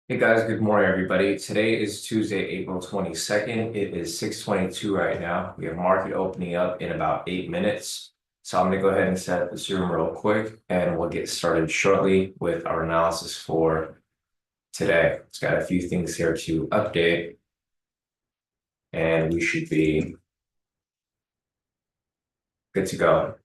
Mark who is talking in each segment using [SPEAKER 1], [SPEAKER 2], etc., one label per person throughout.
[SPEAKER 1] Hey guys, good morning everybody. Today is Tuesday, April 22nd. It is 6:22 right now. We have market opening up in about 8 minutes. So I'm going to go ahead and set up the Zoom real quick and we'll get started shortly with our analysis for today. It's got a few things here to update and we should be good to go.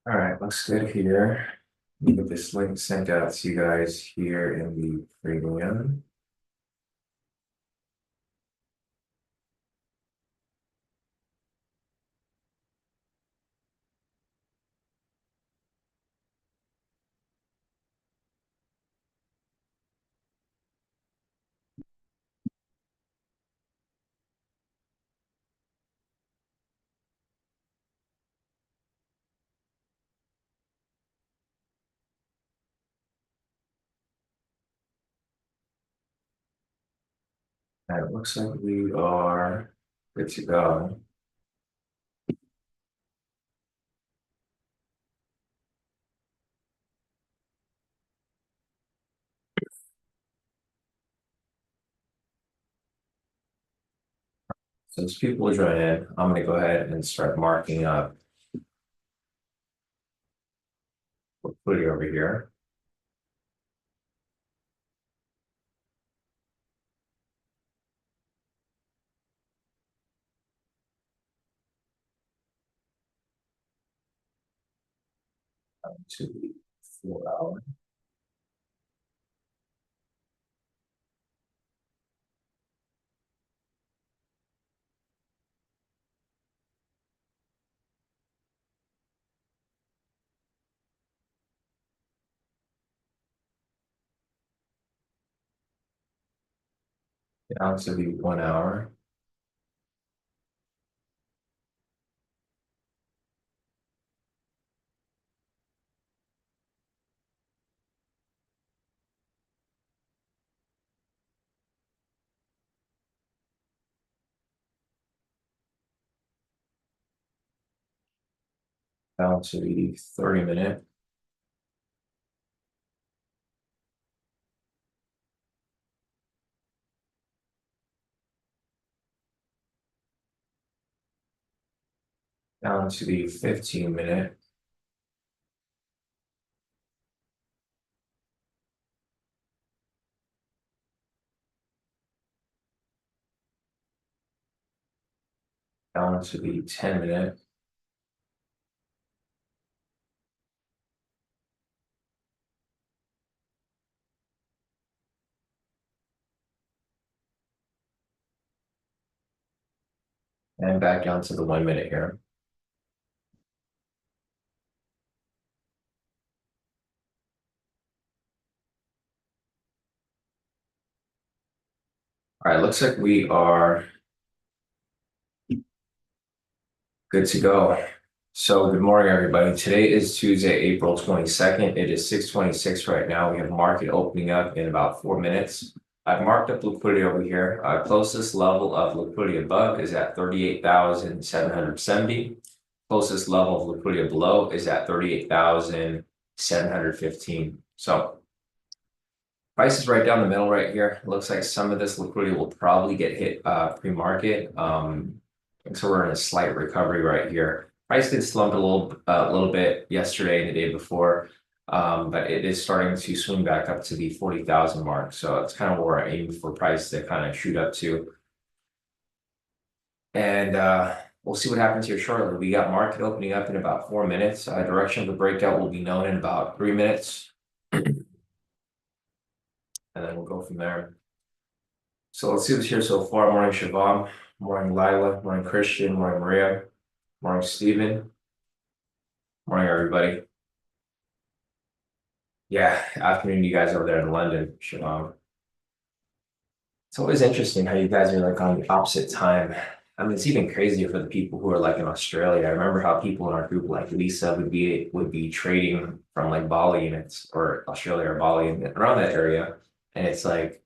[SPEAKER 1] All right, looks good here. Let me get this link sent out to you guys here in the premium. And it looks like we are good to go. Since people join in, I'm going to go ahead and start marking up liquidity over here. To the 4 hour. Down to the 1 hour. Down to the 30 minute. Down to the 15 minute. Down to the 10 minute. And back down to the 1 minute here. All right, looks like we are good to go. So good morning, everybody. Today is Tuesday, April 22nd. It is 6:26 right now. We have market opening up in about 4 minutes. I've marked up liquidity over here. Closest level of liquidity above is at 38,770. Closest level of liquidity below is at 38,715. So price is right down the middle right here. It looks like some of this liquidity will probably get hit pre-market. So we're in a slight recovery right here. Price did slump a little bit yesterday and the day before, but it is starting to swing back up to the 40,000 mark. So it's kind of where I aim for price to kind of shoot up to. And we'll see what happens here shortly. We got market opening up in about 4 minutes. Direction of the breakout will be known in about 3 minutes. And then we'll go from there. So let's see what's here so far. Morning, Siobhan. Morning, Lila. Morning, Christian. Morning, Maria. Morning, Stephen. Morning, everybody. Yeah, afternoon, you guys over there in London, Siobhan. It's always interesting how you guys are like on the opposite time I mean, it's even crazier for the people who are like in Australia. I remember how people in our group, like Lisa, would be trading from like Bali and it's or Australia or Bali and around that area, and it's like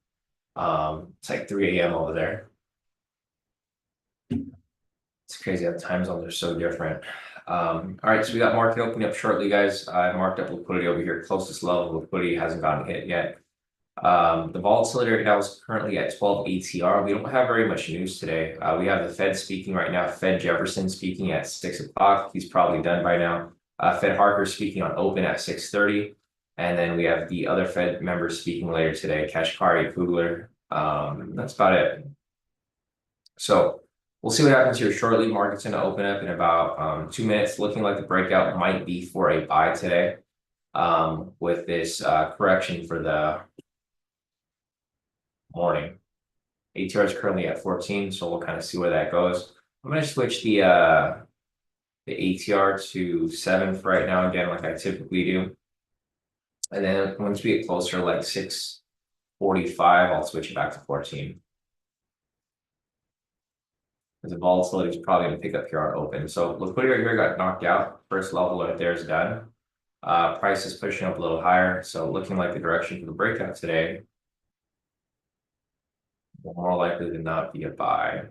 [SPEAKER 1] 3 a.m. over there. It's crazy how the time zones are so different. All right, so we got market opening up shortly, guys. I marked up liquidity over here. Closest level of liquidity hasn't gotten hit yet. The volatility right now is currently at 12 ATR. We don't have very much news today. We have the Fed speaking right now. Fed Jefferson speaking at 6 o'clock. He's probably done by now. Fed Harker speaking on open at 6:30. And then we have the other Fed members speaking later today, Kashkari, Kugler. That's about it. So we'll see what happens here shortly. Market's going to open up in about 2 minutes. Looking like the breakout might be for a buy today with this correction for the morning. ATR is currently at 14, so we'll kind of see where that goes. I'm going to switch the ATR to 7 for right now, again, like I typically do. And then once we get closer, like 6:45, I'll switch it back to 14. Because the volatility is probably going to pick up here on open. So liquidity right here got knocked out. First level right there is done. Price is pushing up a little higher. So looking like the direction for the breakout today will more likely than not be a buy.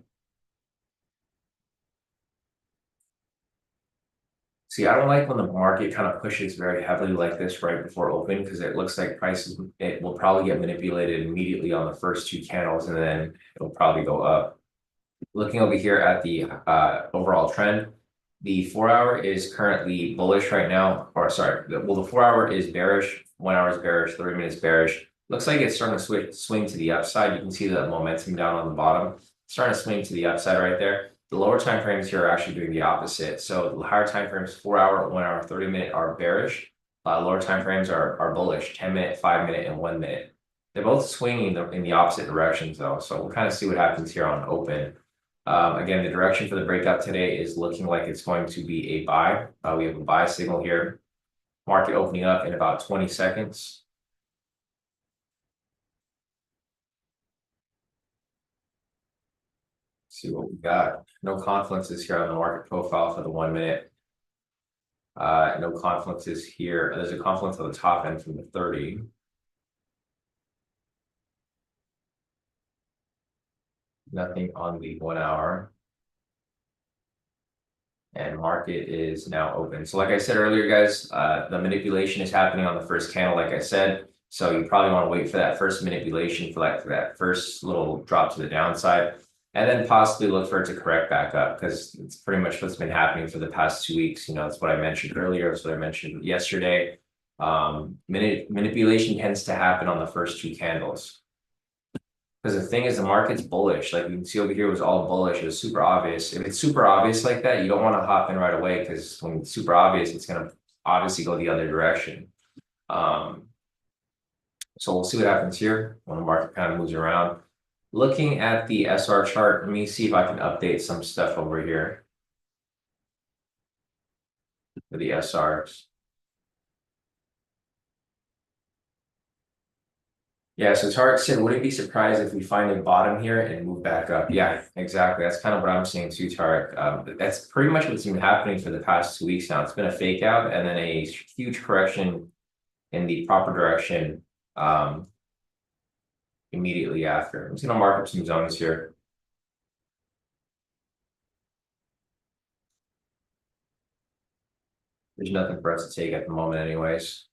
[SPEAKER 1] See, I don't like when the market kind of pushes very heavily like this right before open because it looks like prices, it will probably get manipulated immediately on the first two candles and then it'll probably go up. Looking over here at the overall trend, the 4-hour is currently bullish right now, or sorry, the 4-hour is bearish, 1 hour is bearish, 30 minutes bearish. Looks like it's starting to swing to the upside. You can see the momentum down on the bottom, starting to swing to the upside right there. The lower time frames here are actually doing the opposite. So the higher time frames, 4-hour, 1 hour, 30 minute are bearish. Lower time frames are bullish, 10 minute, 5 minute, and 1 minute. They're both swinging in the opposite directions though. So we'll kind of see what happens here on open. Again, the direction for the breakout today is looking like it's going to be a buy. We have a buy signal here. Market opening up in about 20 seconds. See what we got. No confluences here on the market profile for the 1 minute. No confluences here. There's a confluence on the top end from the 30. Nothing on the 1 hour. And market is now open. So like I said earlier, guys, the manipulation is happening on the first candle, like I said. So you probably want to wait for that first manipulation for that first little drop to the downside, and then possibly look for it to correct back up because it's pretty much what's been happening for the past 2 weeks. You know, that's what I mentioned earlier. That's what I mentioned yesterday. Manipulation tends to happen on the first two candles. Because the thing is, the market's bullish. Like you can see over here, it was all bullish. It was super obvious. If it's super obvious like that, you don't want to hop in right away because when it's super obvious, it's going to obviously go the other direction. So we'll see what happens here when the market kind of moves around. Looking at the SR chart, let me see if I can update some stuff over here for the SRs. Yeah, so Tarek said, wouldn't be surprised if we find a bottom here and move back up. Yeah, exactly. That's kind of what I'm seeing too, Tarek. That's pretty much what's been happening for the past 2 weeks now. It's been a fake out and then a huge correction in the proper direction immediately after. I'm just going to mark up some zones here. There's nothing for us to take at the moment anyways.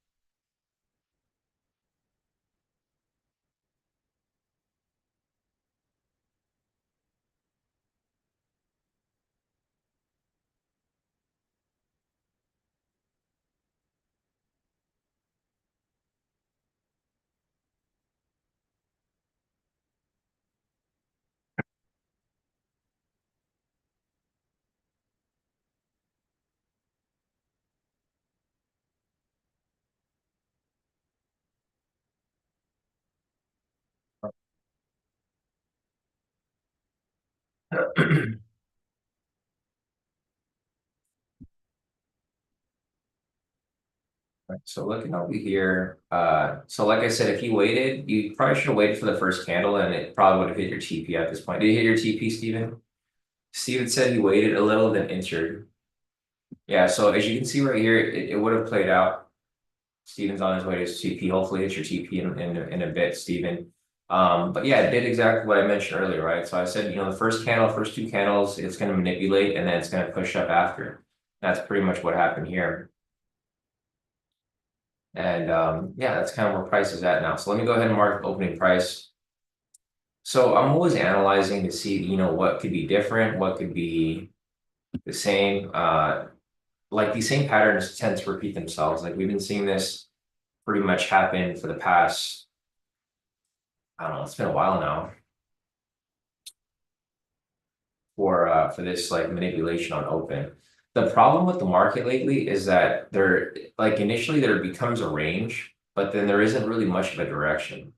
[SPEAKER 1] So looking over here, so like I said, if you waited, you probably should have waited for the first candle and it probably would have hit your TP at this point. Did you hit your TP, Steven? Steven said he waited a little, then entered. Yeah, so as you can see right here, it would have played out. Steven's on his way to his TP. Hopefully it's your TP in a bit, Steven. But yeah, it did exactly what I mentioned earlier, right? So I said, the first candle, first two candles, it's going to manipulate and then it's going to push up after. That's pretty much what happened here. And yeah, that's kind of where price is at now. So let me go ahead and mark opening price. So I'm always analyzing to see, what could be different, what could be the same. Like these same patterns tend to repeat themselves. Like we've been seeing this pretty much happen for the past, I don't know, it's been a while now for this like manipulation on open. The problem with the market lately is that there like initially there becomes a range, but then there isn't really much of a direction.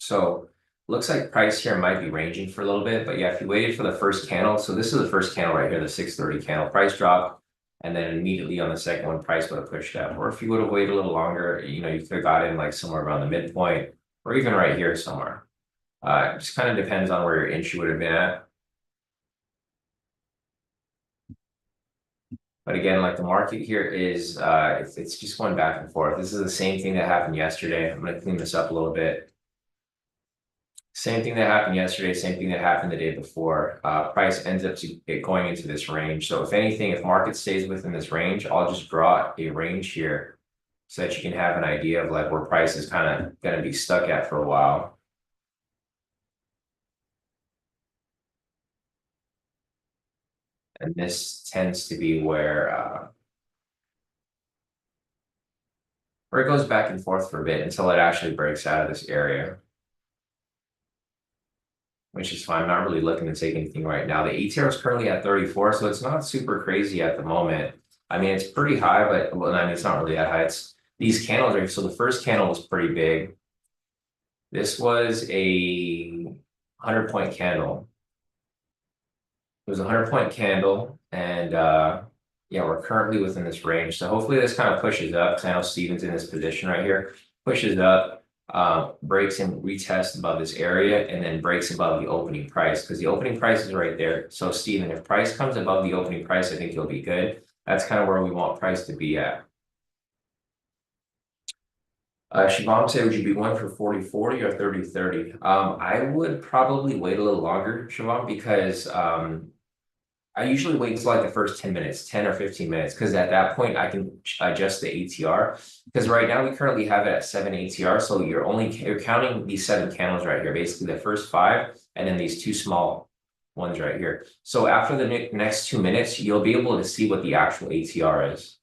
[SPEAKER 1] So looks like price here might be ranging for a little bit, but yeah, if you waited for the first candle, so this is the first candle right here, the 630 candle, price drop, and then immediately on the second one, price would have pushed up. Or if you would have waited a little longer, you could have got in like somewhere around the midpoint, or even right here somewhere. It just kind of depends on where your entry would have been at. But again, like the market here is, it's just going back and forth. This is the same thing that happened yesterday. I'm going to clean this up a little bit. Same thing that happened yesterday, same thing that happened the day before. Price ends up going into this range. So if anything, if market stays within this range, I'll just draw a range here so that you can have an idea of like where price is kind of going to be stuck at for a while. And this tends to be where it goes back and forth for a bit until it actually breaks out of this area, which is fine. I'm not really looking to take anything right now. The ATR is currently at 34, so it's not super crazy at the moment. I mean, it's pretty high, but well, I mean, it's not really that high. It's these candles are so the first candle was pretty big. This was a 100-point candle. It was a 100-point candle, and yeah, we're currently within this range. So hopefully this kind of pushes up. Because I know Steven's in this position right here, pushes up, breaks and retests above this area, and then breaks above the opening price because the opening price is right there. So Steven, if price comes above the opening price, I think you'll be good. That's kind of where we want price to be at. Shivam said, would you be one for 40-40 or 30-30? I would probably wait a little longer, Shivam, because I usually wait until like the first 10 minutes, 10 or 15 minutes, because at that point I can adjust the ATR. Because right now we currently have it at 7 ATR. So you're counting these 7 candles right here, basically the first 5, and then these 2 small ones right here. So after the next 2 minutes, you'll be able to see what the actual ATR is.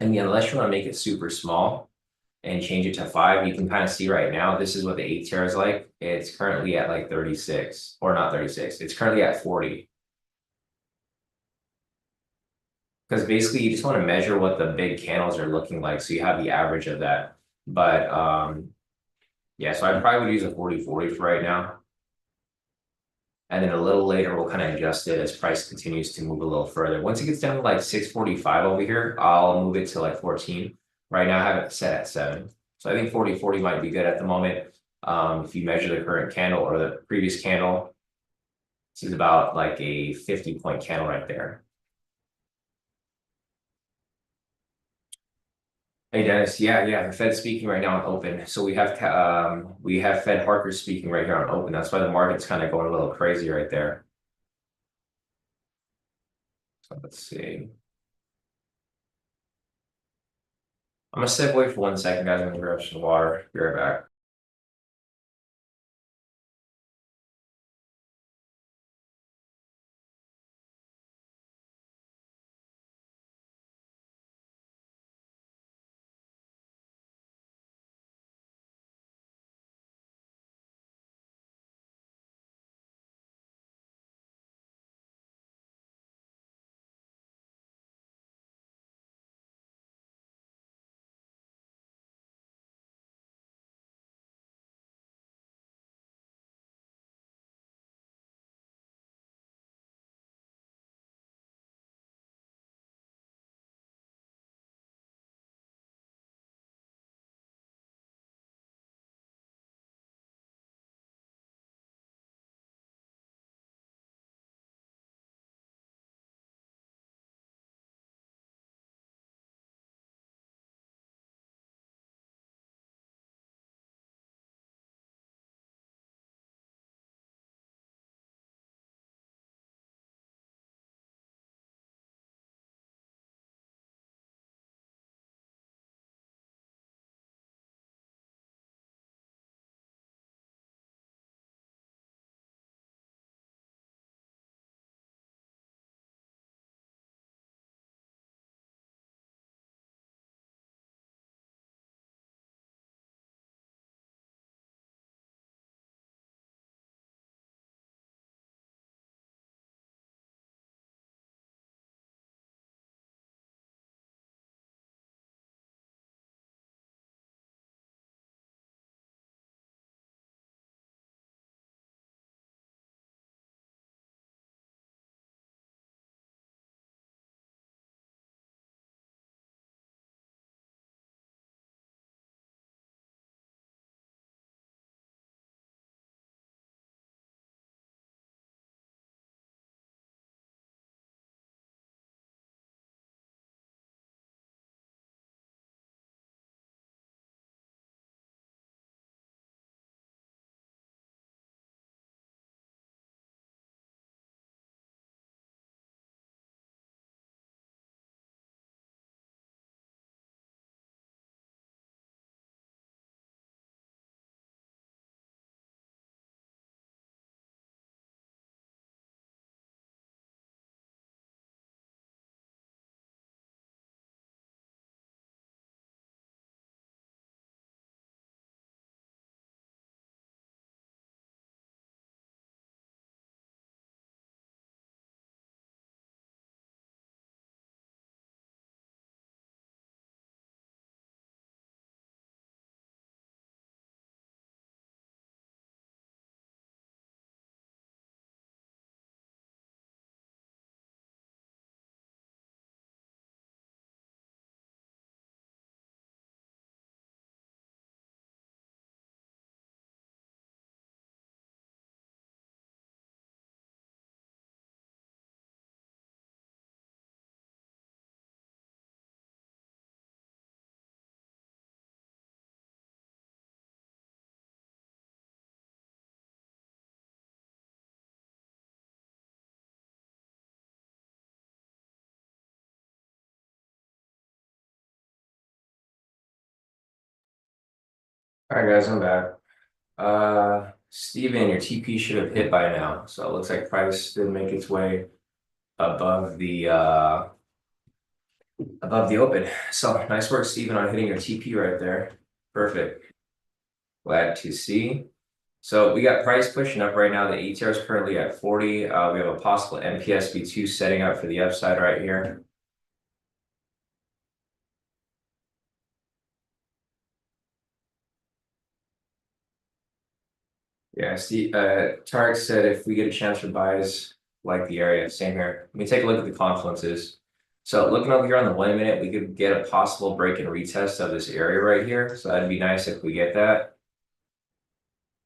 [SPEAKER 1] And unless you want to make it super small and change it to 5, you can kind of see right now, this is what the ATR is like. It's currently at like 36, or not 36. It's currently at 40. Because basically you just want to measure what the big candles are looking like. So you have the average of that. But yeah, so I probably would use a 40-40 for right now. And then a little later, we'll kind of adjust it as price continues to move a little further. Once it gets down to like 645 over here, I'll move it to like 14. Right now, I have it set at 7. So I think 40-40 might be good at the moment. If you measure the current candle or the previous candle, this is about like a 50-point candle right there. Hey Dennis, yeah, the Fed's speaking right now on open. So we have Fed Harker speaking right here on open. That's why the market's kind of going a little crazy right there. So let's see. I'm gonna step away for 1 second, guys. I'm gonna grab some water. Be right back. All right, guys, I'm back. Steven, your TP should have hit by now. So it looks like price didn't make its way above the open. So nice work, Steven, on hitting your TP right there. Perfect. Glad to see. So we got price pushing up right now. The ATR is currently at 40. We have a possible MPS V2 setting up for the upside right here. Yeah, Steve, Tarek said if we get a chance for buys, like the area, same here. Let me take a look at the confluences. So looking over here on the 1 minute, we could get a possible break and retest of this area right here. So that'd be nice if we get that.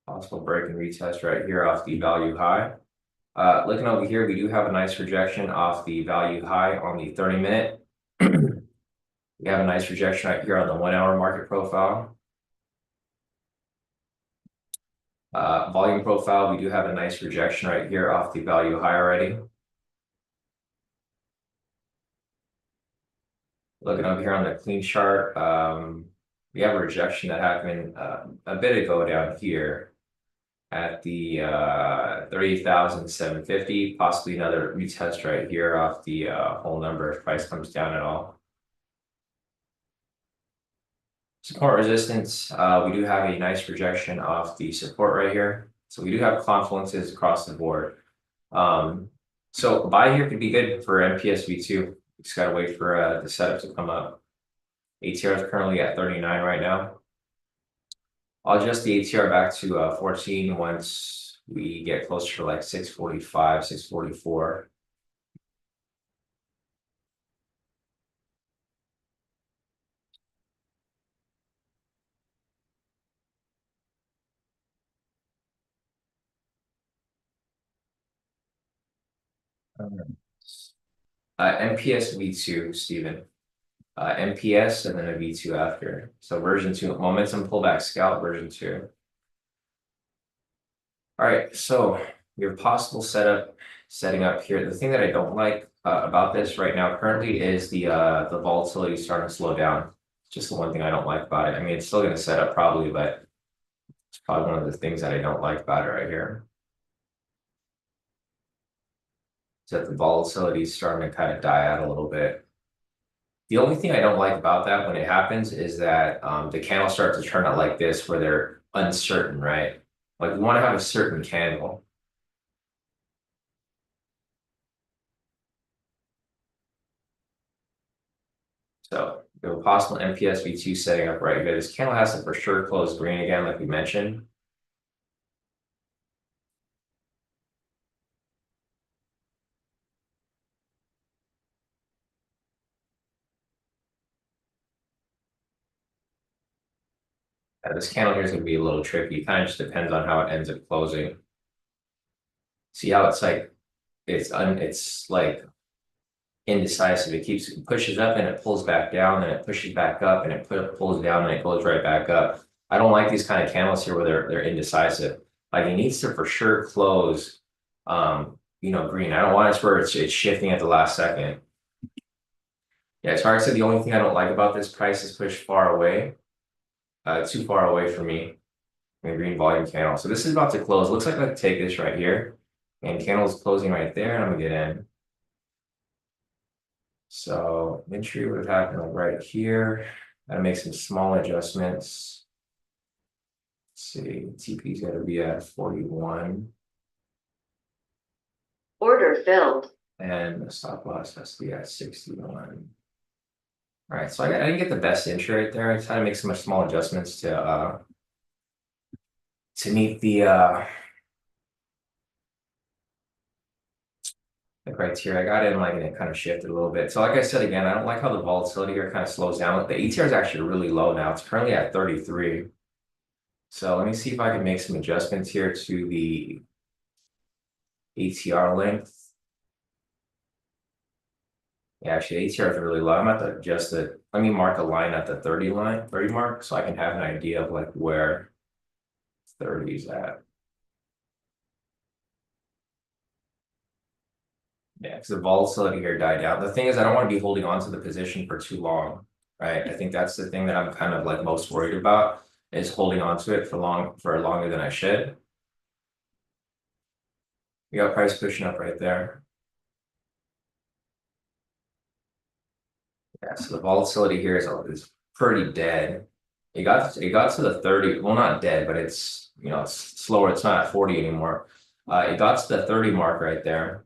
[SPEAKER 1] Possible break and retest right here off the value high. Looking over here, we do have a nice rejection off the value high on the 30-minute. We have a nice rejection right here on the 1 hour market profile. Volume profile, we do have a nice rejection right here off the value high already. Looking up here on the clean chart, we have a rejection that happened a bit ago down here at the 30,750, possibly another retest right here off the whole number if price comes down at all. Support resistance, we do have a nice rejection off the support right here. So we do have confluences across the board. So buy here could be good for MPS V2. Just gotta wait for the setup to come up. ATR is currently at 39 right now. I'll adjust the ATR back to 14 once we get closer to like 645, 644. MPS V2, Stephen. MPS and then a V2 after. So version 2, momentum pullback scalp version 2. All right, so we have possible setting up here. The thing that I don't like about this right now currently is the volatility starting to slow down. It's just the one thing I don't like about it. I mean, it's still going to set up probably, but it's probably one of the things that I don't like about it right here. Is that the volatility is starting to kind of die out a little bit. The only thing I don't like about that when it happens is that the candles start to turn out like this where they're uncertain, right? Like we want to have a certain candle. So we have a possible MPS V2 setting up right here. This candle has to for sure close green again, like we mentioned. This candle here is going to be a little tricky. It kind of just depends on how it ends up closing. See how it's like it's like indecisive. It pushes up and it pulls back down, and it pushes back up and it pulls down and it goes right back up. I don't like these kind of candles here where they're indecisive. Like it needs to for sure close green. I don't want it where it's shifting at the last second. Yeah, it's hard to say. The only thing I don't like about this price is pushed far away. Too far away from me. The green volume candle. So this is about to close. Looks like I can take this right here. And candle's closing right there, and I'm gonna get in. So entry would have happened like right here. Gotta make some small adjustments. Let's see, TP's gotta be at 41.
[SPEAKER 2] Order filled.
[SPEAKER 1] And the stop loss has to be at 61. All right, so I didn't get the best entry right there. I just had to make some small adjustments to meet the criteria. I got in like and it kind of shifted a little bit. So like I said again, I don't like how the volatility here kind of slows down. The ATR is actually really low now. It's currently at 33. So let me see if I can make some adjustments here to the ATR length. Yeah, actually ATR is really low. I'm at to adjust it. Let me mark a line at the 30 mark, so I can have an idea of like where 30 is at. Yeah, because the volatility here died down. The thing is, I don't want to be holding on to the position for too long, right? I think that's the thing that I'm kind of like most worried about. is holding on to it for longer than I should. We got price pushing up right there. Yeah, so the volatility here is pretty dead. It got to the 30, well, not dead, but it's, you know, it's slower. It's not at 40 anymore. It got to the 30 mark right there.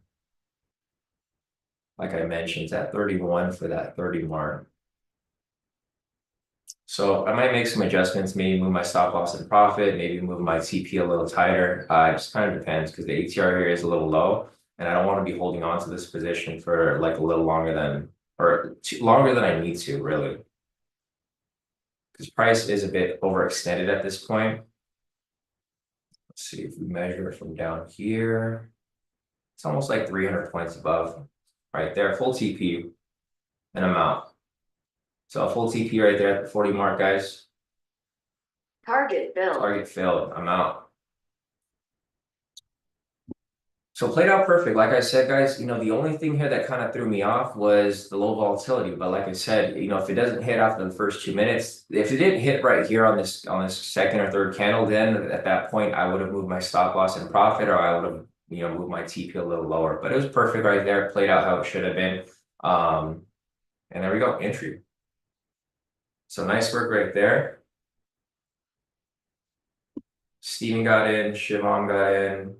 [SPEAKER 1] Like I mentioned, it's at 31 for that 30 mark. So I might make some adjustments, maybe move my stop loss and profit, maybe move my TP a little tighter. It just kind of depends because the ATR here is a little low, and I don't want to be holding on to this position for like a little longer than, or longer than I need to, really. Because price is a bit overextended at this point. Let's see if we measure it from down here. It's almost like 300 points above, right there, full TP, and I'm out. So a full TP right there at the 40 mark, guys.
[SPEAKER 2] Target filled.
[SPEAKER 1] Target filled. I'm out. So played out perfect. Like I said, guys, you know, the only thing here that kind of threw me off was the low volatility. But like I said, you know, if it doesn't hit after the first 2 minutes, if it didn't hit right here on this second or third candle, then at that point I would have moved my stop loss and profit, or I would have, you know, moved my TP a little lower. But it was perfect right there. Played out how it should have been. And there we go, entry. So nice work right there. Steven got in, Shivam got in.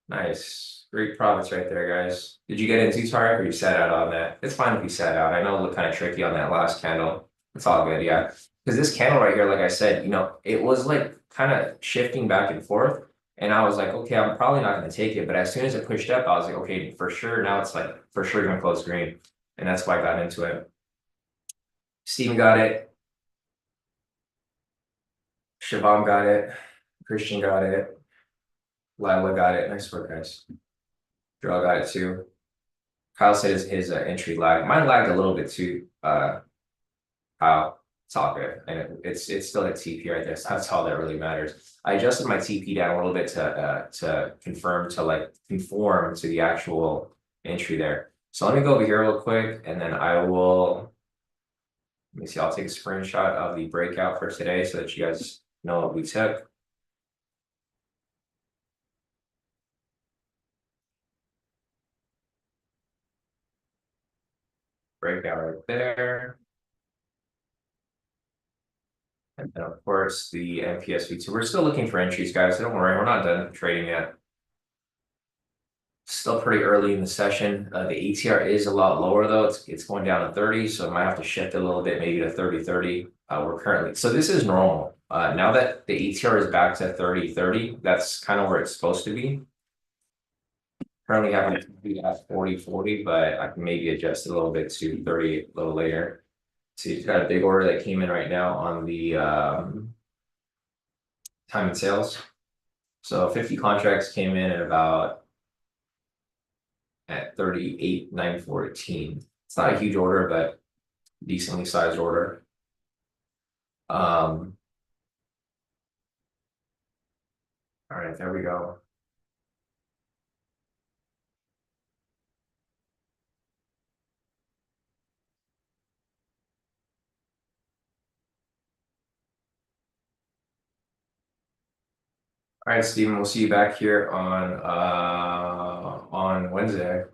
[SPEAKER 1] Nice. Great profits right there, guys. Did you get in too, Tarek, or you sat out on that? It's fine if you sat out. I know it looked kind of tricky on that last candle. It's all good, yeah. Because this candle right here, like I said, you know, it was like kind of shifting back and forth. And I was like, okay, I'm probably not going to take it. But as soon as it pushed up, I was like, okay, for sure. Now it's like, for sure going to close green. And that's why I got into it. Steven got it. Shivam got it. Christian got it. Lila got it. Nice work, guys. Joel got it too. Kyle said his entry lagged. Mine lagged a little bit too. Kyle, it's all good, and it's still at TP right there. So that's all that really matters. I adjusted my TP down a little bit to conform to the actual entry there. So let me go over here real quick, and then I will. Let me see. I'll take a screenshot of the breakout for today so that you guys know what we took. Breakout right there. And then of course the MPSV2. We're still looking for entries, guys. Don't worry, we're not done trading yet. Still pretty early in the session. The ATR is a lot lower though. It's going down to 30, so I might have to shift it a little bit, maybe to 30-30. We're currently, so this is normal. Now that the ATR is back to 30-30, that's kind of where it's supposed to be. Currently having it be at 40-40, but I can maybe adjust it a little bit to 30 a little later. See, it's got a big order that came in right now on the time and sales. So 50 contracts came in at 38,914. It's not a huge order, but decently sized order. All right, there we go. All right, Steven, we'll see you back here on Wednesday.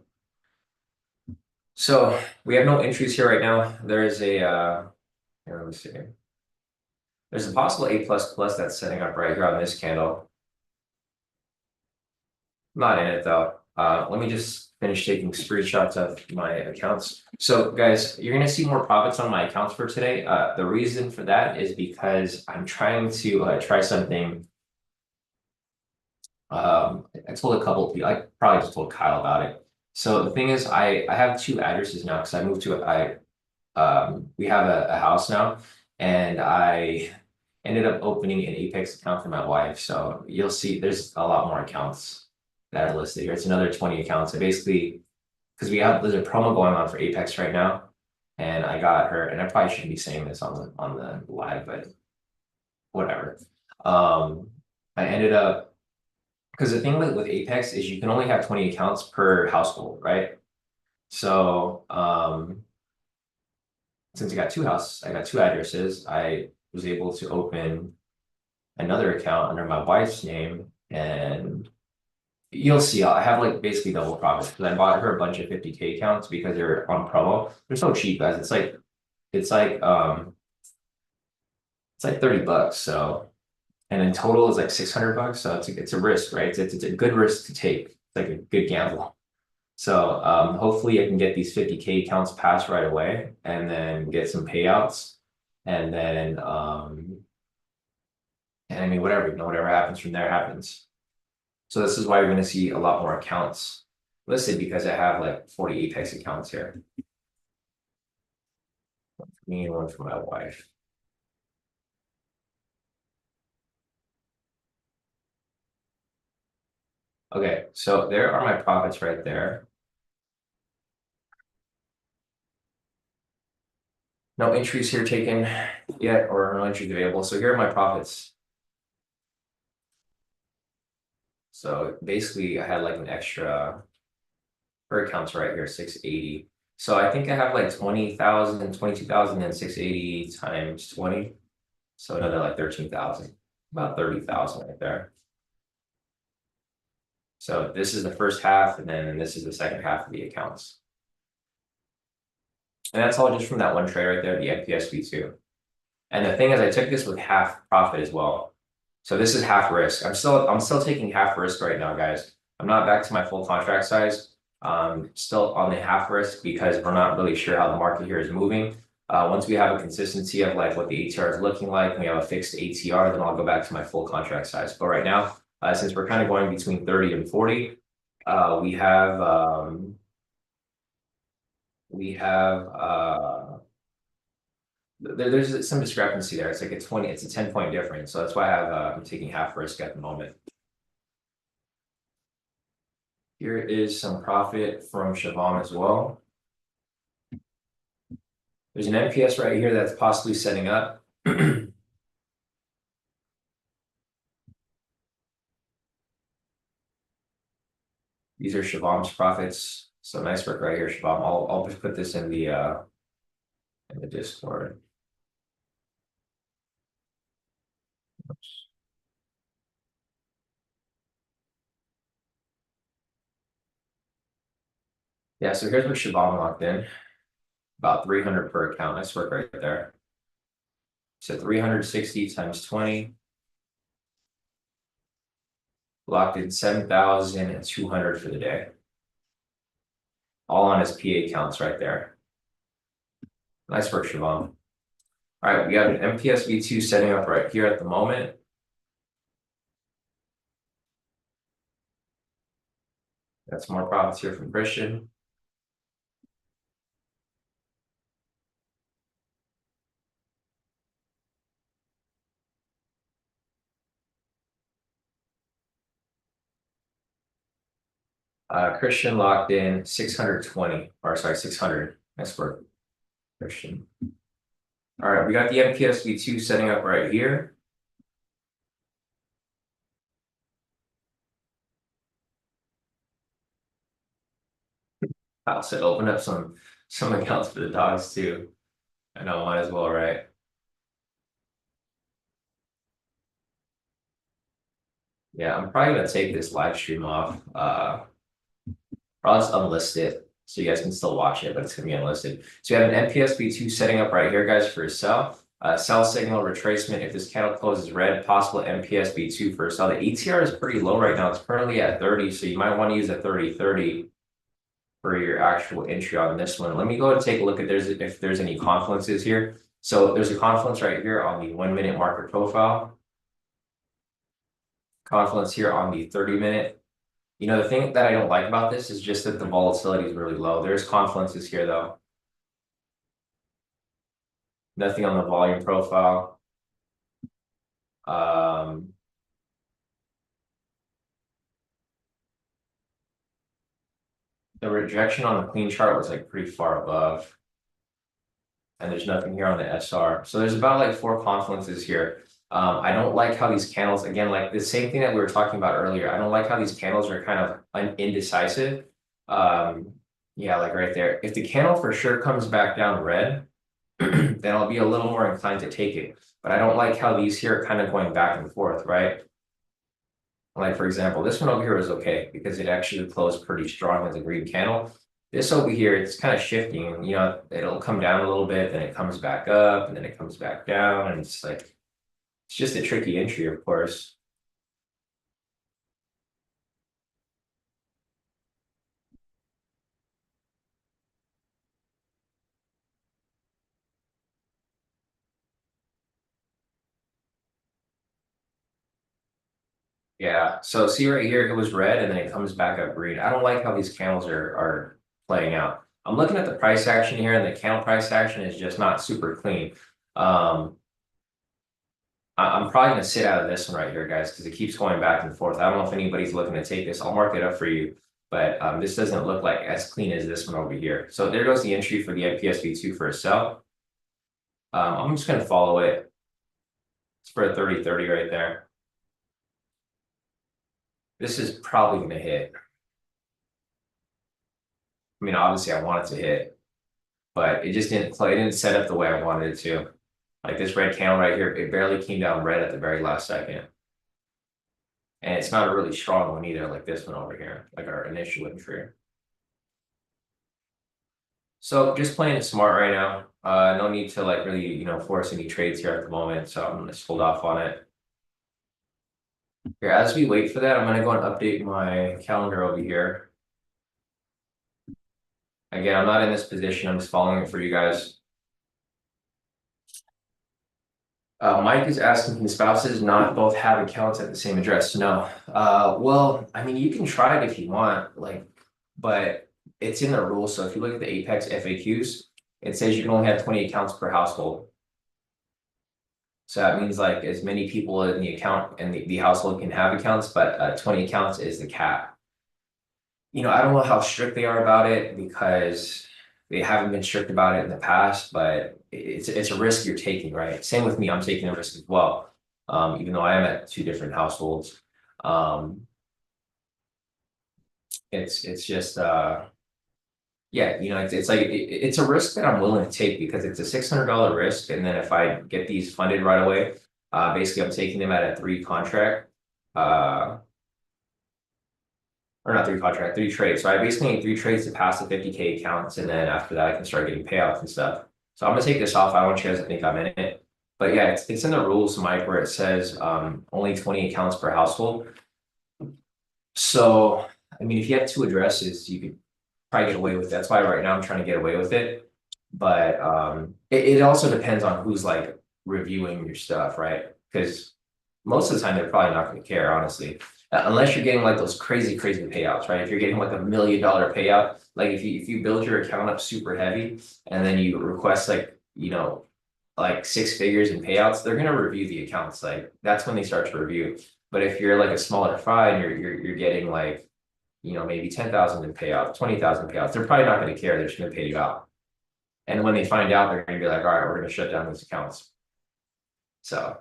[SPEAKER 1] So we have no entries here right now. There is a here, let me see. There's a possible A++ that's setting up right here on this candle. I'm not in it though. Let me just finish taking screenshots of my accounts. So guys, you're gonna see more profits on my accounts for today. The reason for that is because I'm trying to try something. I told a couple of people, I probably just told Kyle about it. So the thing is, I have two addresses now because I moved to we have a house now, and I ended up opening an Apex account for my wife. So you'll see there's a lot more accounts that are listed here. It's another 20 accounts. So basically, because there's a promo going on for Apex right now, and I got her, and I probably shouldn't be saying this on the live, but whatever. I ended up. Because the thing with Apex is you can only have 20 accounts per household, right? So since I got two addresses, I was able to open another account under my wife's name, and you'll see I have like basically double profits because I bought her a bunch of 50K accounts because they're on promo. They're so cheap, guys. It's like it's like $30. So and in total is like $600. So it's a risk, right? It's a good risk to take. It's like a good gamble. So hopefully I can get these 50K accounts passed right away and then get some payouts. And then and I mean whatever, whatever happens from there happens. So this is why you're gonna see a lot more accounts listed because I have like 40 Apex accounts here. One for me and one for my wife. Okay, so there are my profits right there. No entries here taken yet, or no entries available. So here are my profits. So basically I had like an extra per account's right here, 680. So I think I have like 20,000, 22,000 and 680 times 20. So another like 13,000, about 30,000 right there. So this is the first half, and then this is the second half of the accounts. And that's all just from that one trade right there, the MPSV2. And the thing is, I took this with half profit as well. So this is half risk. I'm still taking half risk right now, guys. I'm not back to my full contract size. Still on the half risk because we're not really sure how the market here is moving. Once we have a consistency of like what the ATR is looking like, and we have a fixed ATR, then I'll go back to my full contract size. But right now, since we're kind of going between 30 and 40, we have there's some discrepancy there. It's like it's a 10-point difference. So that's why I'm taking half risk at the moment. Here is some profit from Siobhan as well. There's an NPS right here that's possibly setting up. These are Siobhan's profits. So nice work right here, Siobhan. I'll just put this in the Discord. Oops. Yeah, so here's what Siobhan locked in. About 300 per account. Nice work right there. So 360 times 20. Locked in 7,200 for the day. All on his PA accounts right there. Nice work, Siobhan. All right, we have an MPS V2 setting up right here at the moment. Got some more profits here from Christian. Christian locked in 620, or sorry, 600. Nice work, Christian. All right, we got the MPS V2 setting up right here. I'll say open up some accounts for the dogs too. I know, might as well, right? Yeah, I'm probably gonna take this live stream off. I'll just unlist it so you guys can still watch it, but it's gonna be unlisted. So you have an MPS V2 setting up right here, guys, for a sell. Sell signal retracement if this candle closes red, possible MPS V2 for a sell. The ATR is pretty low right now. It's currently at 30, so you might want to use a 30-30 for your actual entry on this one. Let me go and take a look at if there's any confluences here. So there's a confluence right here on the 1-minute market profile. Confluence here on the 30-minute. You know, the thing that I don't like about this is just that the volatility is really low. There's confluences here though. Nothing on the volume profile. The rejection on the clean chart was like pretty far above. And there's nothing here on the SR. So there's about like 4 confluences here. I don't like how these candles, again, like the same thing that we were talking about earlier. I don't like how these candles are kind of indecisive. Yeah, like right there. If the candle for sure comes back down red, then I'll be a little more inclined to take it. but I don't like how these here are kind of going back and forth, right? Like, for example, this one over here was okay because it actually closed pretty strong as a green candle. This over here, it's kind of shifting, and it'll come down a little bit, then it comes back up, and then it comes back down, and it's like, it's just a tricky entry, of course. Yeah, so see right here, it was red and then it comes back up green. I don't like how these candles are playing out. I'm looking at the price action here, and the candle price action is just not super clean. I'm probably gonna sit out of this one right here, guys, because it keeps going back and forth. I don't know if anybody's looking to take this. I'll mark it up for you, but this doesn't look like as clean as this one over here. So there goes the entry for the NPSV2 for a sell. I'm just gonna follow it. It's for a 30-30 right there. This is probably gonna hit. I mean, obviously I want it to hit, but it just didn't play. It didn't set up the way I wanted it to. Like this red candle right here, it barely came down red at the very last second. And it's not a really strong one either, like this one over here, like our initial entry. So just playing it smart right now. No need to like really, force any trades here at the moment. So I'm gonna just hold off on it. Here, as we wait for that, I'm gonna go and update my calendar over here. Again, I'm not in this position. I'm just following it for you guys. Mike is asking, can spouses not both have accounts at the same address? No. Well, I mean, you can try it if you want, but it's in the rules. So if you look at the Apex FAQs, it says you can only have 20 accounts per household. So that means like as many people in the account and the household can have accounts, but 20 accounts is the cap. I don't know how strict they are about it because they haven't been strict about it in the past, but it's a risk you're taking, right? Same with me, I'm taking a risk as well. Even though I am at two different households. It's just yeah, it's like it's a risk that I'm willing to take because it's a $600 risk, and then if I get these funded right away, basically I'm taking them at a three contract, or not three contract, three trades. So I basically need three trades to pass the 50K accounts, and then after that I can start getting payouts and stuff. So I'm gonna take this off. I don't want you guys to think I'm in it. But yeah, it's in the rules, Mike, where it says only 20 accounts per household. So I mean, if you have two addresses, you could probably get away with it. That's why right now I'm trying to get away with it. But it also depends on who's like reviewing your stuff, right? Because most of the time they're probably not going to care, honestly. Unless you're getting like those crazy payouts, right? If you're getting like $1 million payout, like if you build your account up super heavy and then you request like six figures in payouts, they're gonna review the accounts. Like that's when they start to review. But if you're like a smaller fry and you're getting like maybe 10,000 in payout, 20,000 payouts, they're probably not gonna care. They're just gonna pay you out. And when they find out, they're gonna be like, all right, we're gonna shut down these accounts. So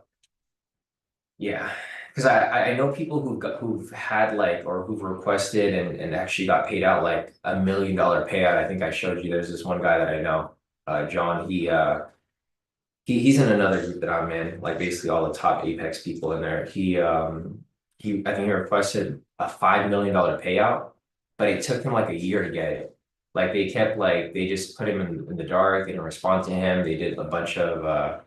[SPEAKER 1] yeah, because I know people who've had like or who've requested and actually got paid out like $1 million payout. I think I showed you. There's this one guy that I know, John. He's in another group that I'm in, like basically all the top Apex people in there. I think he requested a $5 million payout, but it took him like a year to get it. Like they just put him in the dark. They didn't respond to him. They did a bunch of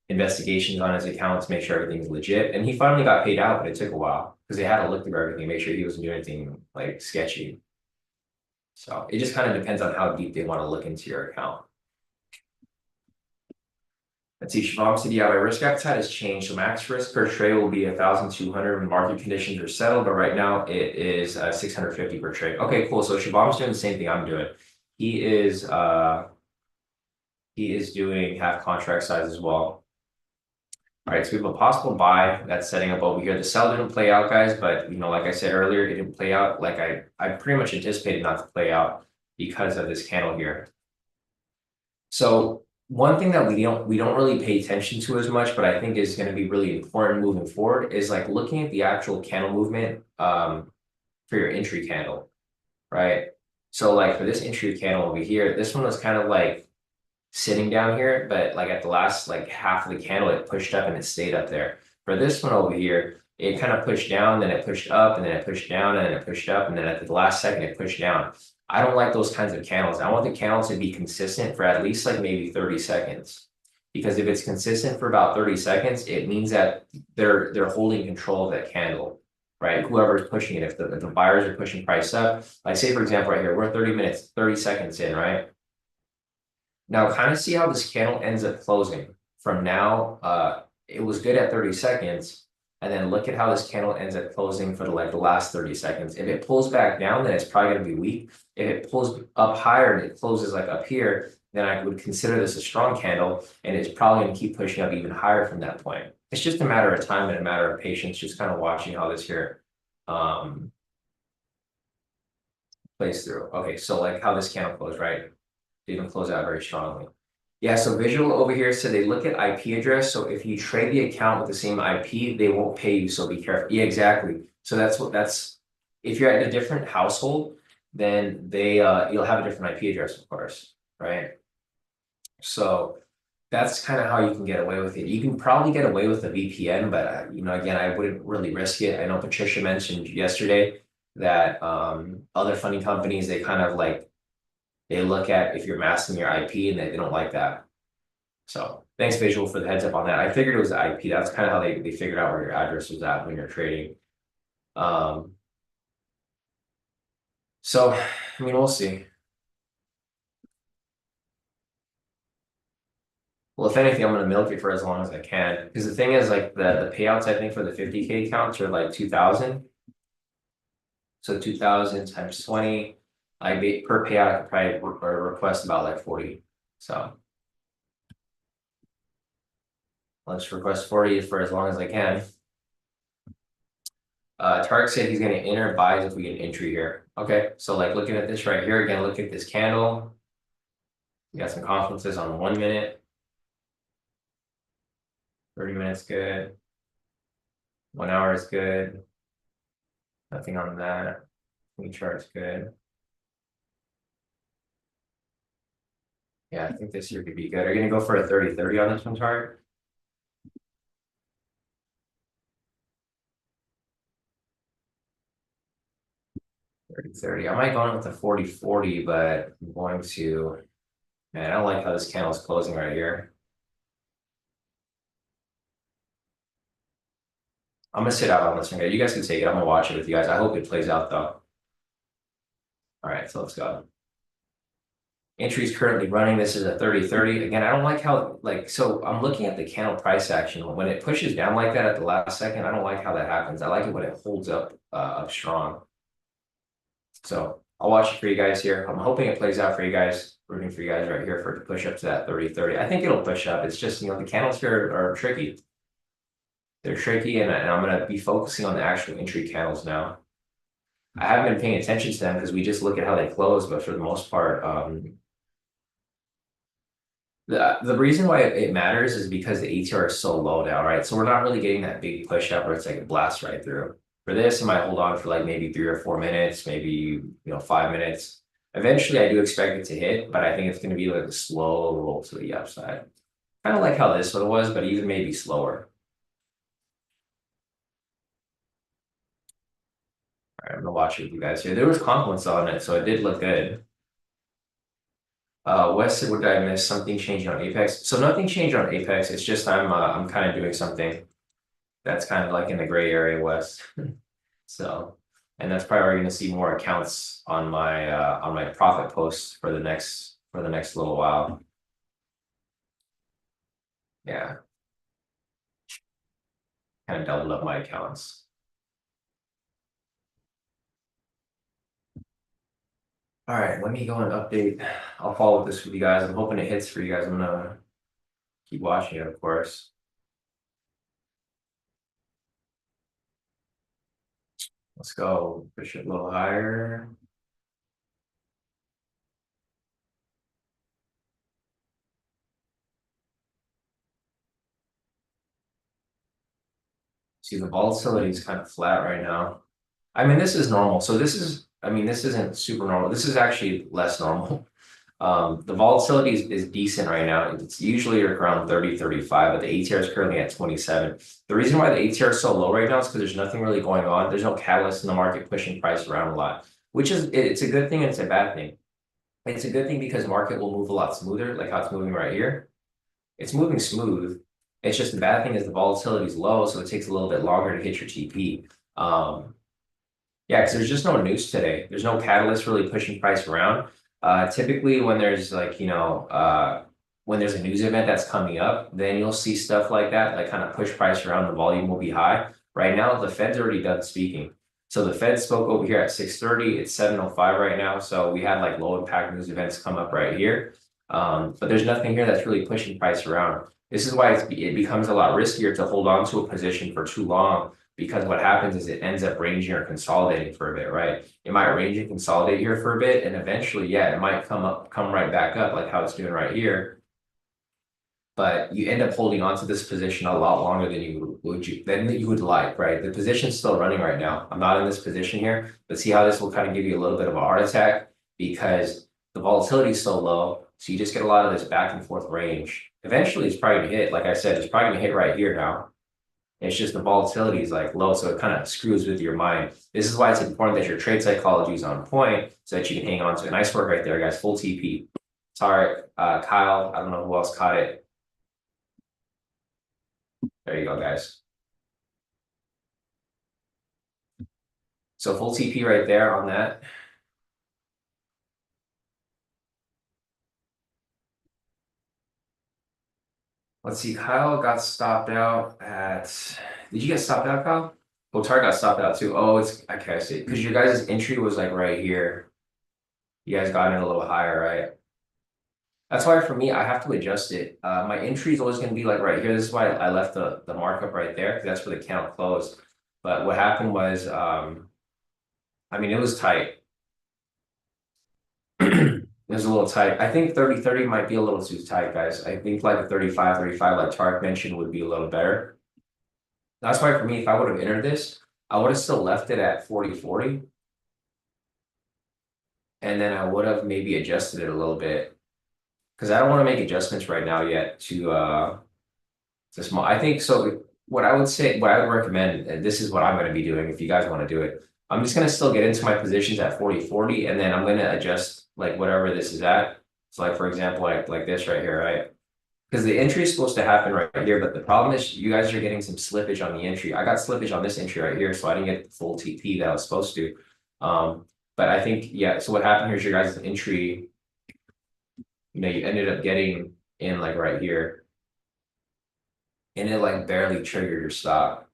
[SPEAKER 1] investigations on his accounts, make sure everything's legit. And he finally got paid out, but it took a while because they had to look through everything, make sure he wasn't doing anything like sketchy. So it just kind of depends on how deep they want to look into your account. Let's see, Shivam said, yeah, my risk appetite has changed. So max risk per trade will be 1,200 when market conditions are settled, but right now it is 650 per trade. Okay, cool. So Shivam's doing the same thing I'm doing. He is doing half contract size as well. All right, so we have a possible buy that's setting up over here. The sell didn't play out, guys, but like I said earlier, it didn't play out like I pretty much anticipated not to play out because of this candle here. So one thing that we don't really pay attention to as much, but I think is going to be really important moving forward is like looking at the actual candle movement for your entry candle, right? So like for this entry candle over here, this one was kind of like sitting down here, but like at the last like half of the candle, it pushed up and it stayed up there. For this one over here, it kind of pushed down, then it pushed up, and then it pushed down, and then it pushed up, and then at the last second, it pushed down. I don't like those kinds of candles. I want the candles to be consistent for at least like maybe 30 seconds. Because if it's consistent for about 30 seconds, it means that they're holding control of that candle, right? Whoever's pushing it, if the buyers are pushing price up, like say for example, right here, we're 30 seconds in, right? Now kind of see how this candle ends up closing. From now, it was good at 30 seconds. And then look at how this candle ends up closing for the last 30 seconds. If it pulls back down, then it's probably going to be weak. If it pulls up higher and it closes like up here, then I would consider this a strong candle, and it's probably going to keep pushing up even higher from that point. It's just a matter of time and a matter of patience, just kind of watching how this here plays through. Okay, so like how this candle closed, right? Didn't close out very strongly. Yeah, so visual over here said they look at IP address. So if you trade the account with the same IP, they won't pay you. So be careful. Yeah, exactly. So that's if you're at a different household, then they you'll have a different IP address, of course, right? So that's kind of how you can get away with it. You can probably get away with the VPN, but you know, again, I wouldn't really risk it. I know Patricia mentioned yesterday that other funding companies, they kind of like they look at if you're masking your IP and they don't like that. So thanks Visual for the heads up on that. I figured it was the IP. That's kind of how they figured out where your address was at when you're trading. So I mean, we'll see. Well, if anything, I'm gonna milk it for as long as I can. Because the thing is, like the payouts, I think for the 50K accounts are like 2,000. So 2,000 times 20, per payout, I could probably request about like 40. So let's request 40 for as long as I can. Tarek said he's gonna enter buys if we get an entry here. Okay, so like looking at this right here again, look at this candle. We got some conferences on 1 minute. 30 minutes good. 1 hour is good. Nothing on that. We chart's good. Yeah, I think this year could be good. Are you gonna go for a 30-30 on this one, Tarek? 30-30. I might go in with a 40-40, but I'm going to. Man, I don't like how this candle's closing right here. I'm gonna sit out on this one, guys. You guys can take it. I'm gonna watch it with you guys. I hope it plays out though. All right, so let's go. Entries currently running. This is a 30-30. Again, I don't like how so I'm looking at the candle price action. When it pushes down like that at the last second, I don't like how that happens. I like it when it holds up strong. So I'll watch it for you guys here. I'm hoping it plays out for you guys, rooting for you guys right here for it to push up to that 30-30. I think it'll push up. It's just, the candles here are tricky. They're tricky, and I'm going to be focusing on the actual entry candles now. I haven't been paying attention to them because we just look at how they close, but for the most part, the reason why it matters is because the ATR is so low now, right? So we're not really getting that big push up where it's like a blast right through. For this, I might hold on for like maybe 3 or 4 minutes, maybe 5 minutes. Eventually, I do expect it to hit, but I think it's going to be like a slow roll to the upside. Kind of like how this one was, but even maybe slower. All right, I'm gonna watch it with you guys here. There was compliments on it, so it did look good. Wes said, what did I miss? Something changed on Apex. So nothing changed on Apex. It's just I'm kind of doing something that's kind of like in the gray area, Wes. So, and that's probably going to see more accounts on my profit posts for the next little while. Yeah, kind of doubled up my accounts. All right, let me go and update. I'll follow this with you guys. I'm hoping it hits for you guys. I'm gonna keep watching it, of course. Let's go push it a little higher. See, the volatility is kind of flat right now. I mean, this is normal. So this is, I mean, this isn't super normal. This is actually less normal. The volatility is decent right now. It's usually around 30, 35, but the ATR is currently at 27. The reason why the ATR is so low right now is because there's nothing really going on. There's no catalyst in the market pushing price around a lot, which is it's a good thing and it's a bad thing. It's a good thing because market will move a lot smoother, like how it's moving right here. It's moving smooth. It's just the bad thing is the volatility is low, so it takes a little bit longer to hit your TP. Yeah, because there's just no news today. There's no catalyst really pushing price around. Typically when there's like, when there's a news event that's coming up, then you'll see stuff like that, like kind of push price around, the volume will be high. Right now, the Fed's already done speaking. So the Fed spoke over here at 6:30, it's 7:05 right now. So we had like low impact news events come up right here. But there's nothing here that's really pushing price around. This is why it becomes a lot riskier to hold on to a position for too long, because what happens is it ends up ranging or consolidating for a bit, right? It might range and consolidate here for a bit, and eventually, yeah, it might come right back up like how it's doing right here. But you end up holding on to this position a lot longer than you would like, right? The position's still running right now. I'm not in this position here, but see how this will kind of give you a little bit of a heart attack because the volatility is so low. So you just get a lot of this back and forth range. Eventually, it's probably gonna hit. Like I said, it's probably gonna hit right here now. It's just the volatility is like low, so it kind of screws with your mind. This is why it's important that your trade psychology is on point so that you can hang on to it. Nice work right there, guys. Full TP. Sorry, Kyle. I don't know who else caught it. There you go, guys. So full TP right there on that. Let's see, Kyle got stopped out at, did you get stopped out, Kyle? Oh, Tar got stopped out too. Oh, it's, okay, I see. Because your guys' entry was like right here. You guys got in a little higher, right? That's why for me, I have to adjust it. My entry is always going to be like right here. This is why I left the markup right there, because that's where the count closed. But what happened was, I mean, it was tight. It was a little tight. I think 30-30 might be a little too tight, guys. I think like a 35-35, like Tarek mentioned, would be a little better. That's why for me, if I would have entered this, I would have still left it at 40-40. And then I would have maybe adjusted it a little bit. Because I don't want to make adjustments right now yet to small. I think so. What I would say, what I would recommend, and this is what I'm going to be doing if you guys want to do it. I'm just going to still get into my positions at 40-40, and then I'm going to adjust like whatever this is at. So like, for example, like this right here, right? Because the entry is supposed to happen right here, but the problem is you guys are getting some slippage on the entry. I got slippage on this entry right here, so I didn't get the full TP that I was supposed to. But I think, yeah, so what happened here is your guys' entry, you ended up getting in like right here. And it like barely triggered your stop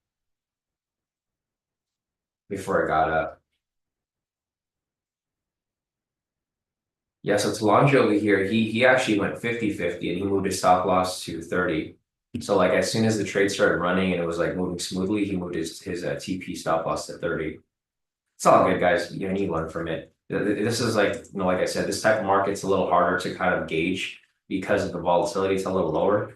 [SPEAKER 1] before it got up. Yeah, so Talonjo over here, he actually went 50-50 and he moved his stop loss to 30. So like as soon as the trade started running and it was like moving smoothly, he moved his TP stop loss to 30. It's all good, guys. You need to learn from it. This is like, like I said, this type of market's a little harder to kind of gauge because of the volatility. It's a little lower.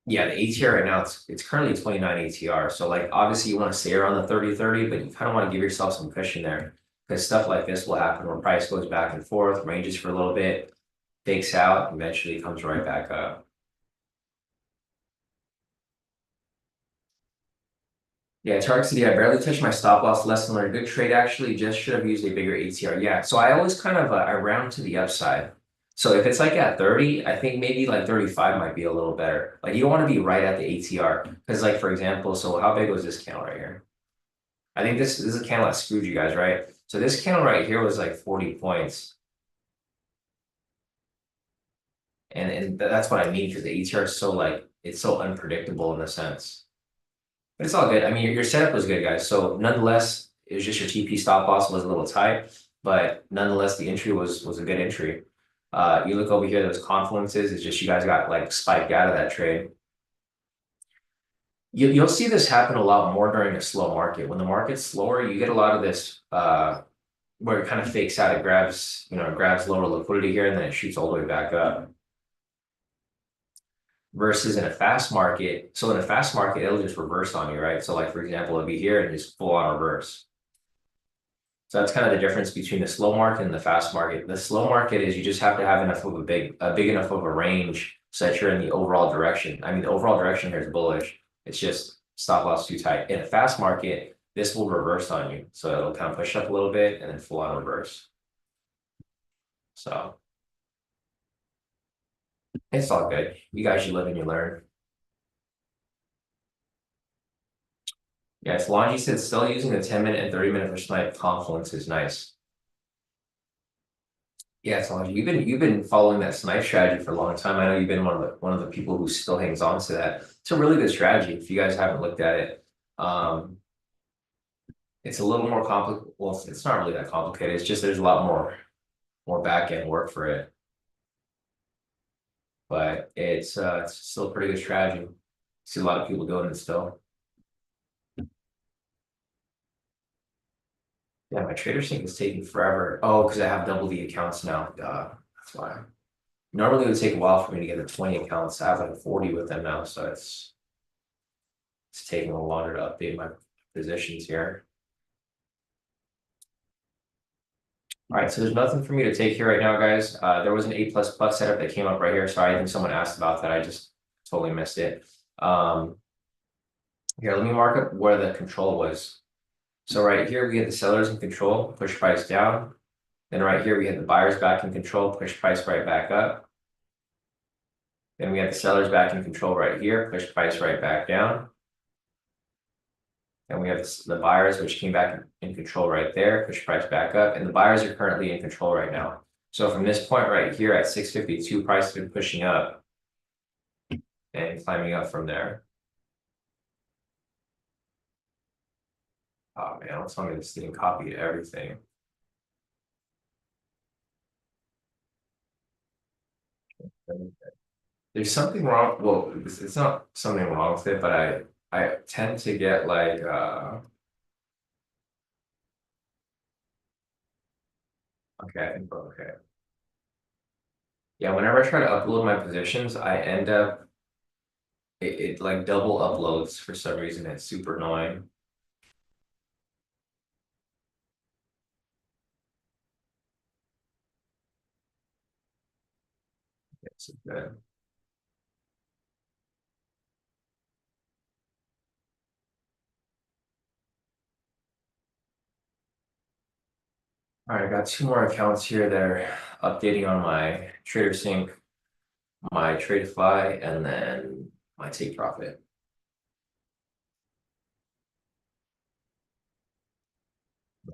[SPEAKER 1] Yeah, the ATR right now, it's currently 29 ATR. So like obviously you want to stay around the 30-30, but you kind of want to give yourself some cushion there because stuff like this will happen when price goes back and forth, ranges for a little bit, fakes out, eventually comes right back up. Yeah, Tarek said, yeah, I barely touched my stop loss, lesson learned. Good trade actually, just should have used a bigger ATR. Yeah, so I always kind of I round to the upside. So if it's like at 30, I think maybe like 35 might be a little better. Like you don't want to be right at the ATR. Because like for example, so how big was this candle right here? I think this is a candle that screwed you guys, right? So this candle right here was like 40 points. And that's what I mean, because the ATR is so like it's so unpredictable in a sense. But it's all good. I mean, your setup was good, guys. So nonetheless, it was just your TP stop loss was a little tight, but nonetheless, the entry was a good entry. You look over here, those confluences, it's just you guys got like spiked out of that trade. You'll see this happen a lot more during a slow market. When the market's slower, you get a lot of this where it kind of fakes out, it grabs, grabs lower liquidity here and then it shoots all the way back up. Versus in a fast market, so in a fast market, it'll just reverse on you, right? So like for example, it'll be here and just full on reverse. So that's kind of the difference between the slow market and the fast market. The slow market is you just have to have enough of a big enough of a range so that you're in the overall direction. I mean, the overall direction here is bullish. It's just stop loss too tight. In a fast market, this will reverse on you. So it'll kind of push up a little bit and then full on reverse. So it's all good. You guys, you live and you learn. Yes, Longy said still using the 10-minute and 30-minute for snipe confluence is nice. Yeah, Longy, you've been following that snipe strategy for a long time. I know you've been one of the people who still hangs on to that. It's a really good strategy if you guys haven't looked at it. It's a little more complicated. Well, it's not really that complicated. It's just there's a lot more back end work for it. But it's still a pretty good strategy. See a lot of people doing it still. Yeah, my trader sync is taking forever. Oh, because I have double the accounts now. That's why. Normally it would take a while for me to get to 20 accounts. I have like 40 with them now, so it's taking a little longer to update my positions here. All right, so there's nothing for me to take here right now, guys. There was an A++ setup that came up right here. Sorry, I think someone asked about that. I just totally missed it. Here, let me mark up where the control was. So right here, we had the sellers in control, push price down. Then right here, we had the buyers back in control, push price right back up. Then we had the sellers back in control right here, push price right back down. And we have the buyers, which came back in control right there, push price back up. And the buyers are currently in control right now. So from this point right here at 652, price has been pushing up and climbing up from there. Oh man, don't tell me this thing copied everything. There's something wrong. Well, it's not something wrong with it, but I tend to get like okay, I think we're okay. Yeah, whenever I try to upload my positions, I end up it like double uploads for some reason. It's super annoying. It's good. All right, I got two more accounts here that are updating on my Trader Sync, my Tradeify, and then my Take Profit.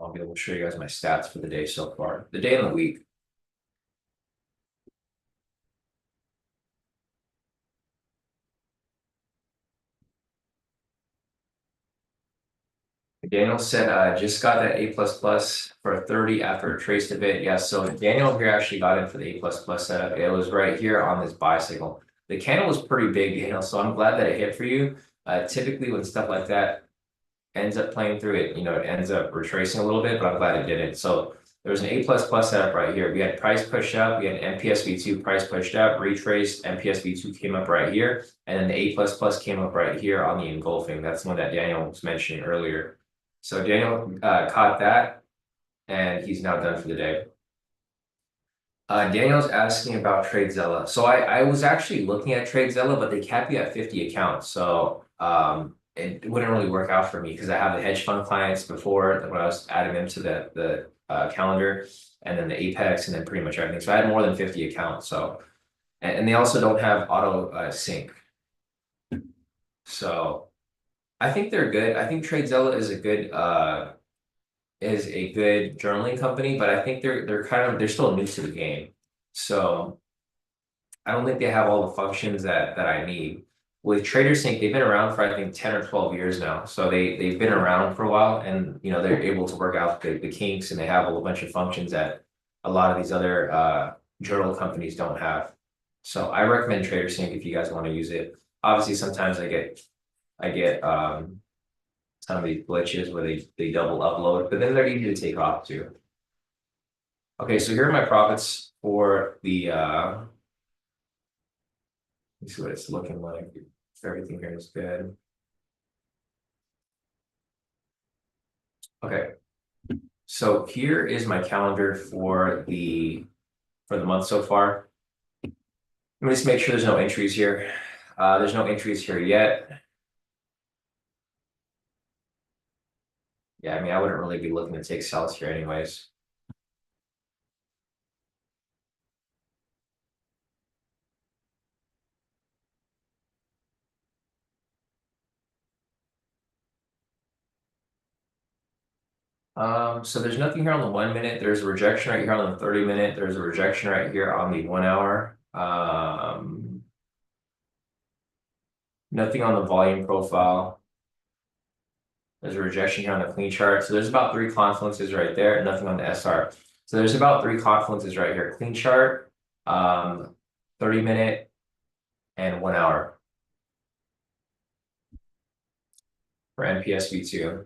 [SPEAKER 1] I'll be able to show you guys my stats for the day so far, the day and the week. Daniel said, just got that A++ for a 30 after it traced a bit. Yeah, so Daniel here actually got in for the A++ setup. It was right here on this buy signal. The candle was pretty big, Daniel, so I'm glad that it hit for you. Typically when stuff like that ends up playing through it, it ends up retracing a little bit, but I'm glad it didn't. So there was an A++ setup right here. We had price push up, we had an MPSV2 price pushed up, retraced, MPSV2 came up right here, and then the A++ came up right here on the engulfing. That's the one that Daniel was mentioning earlier. So Daniel caught that, and he's now done for the day. Daniel's asking about TradeZella. So I was actually looking at TradeZella, but they cap you at 50 accounts. So it wouldn't really work out for me because I have the hedge fund clients before when I was adding them to the calendar, and then the Apex, and then pretty much everything. So I had more than 50 accounts. So and they also don't have auto sync. So I think they're good. I think TradeZella is a good journaling company, but I think they're still new to the game. So I don't think they have all the functions that I need. With TraderSync, they've been around for I think 10 or 12 years now. So they've been around for a while, and they're able to work out the kinks, and they have a whole bunch of functions that a lot of these other journal companies don't have. So I recommend TraderSync if you guys want to use it. Obviously, sometimes I get some of these glitches where they double upload, but then they're easy to take off too. Okay, so here are my profits for the let me see what it's looking like. If everything here is good. Okay. So here is my calendar for the month so far. Let me just make sure there's no entries here. There's no entries here yet. Yeah, I mean, I wouldn't really be looking to take sells here anyways. So there's nothing here on the 1 minute. There's a rejection right here on the 30 minute. There's a rejection right here on the 1 hour. Nothing on the volume profile. There's a rejection here on the clean chart. So there's about 3 confluences right there. Nothing on the SR. So there's about 3 confluences right here. Clean chart, 30 minute, and 1 hour for NPSV2.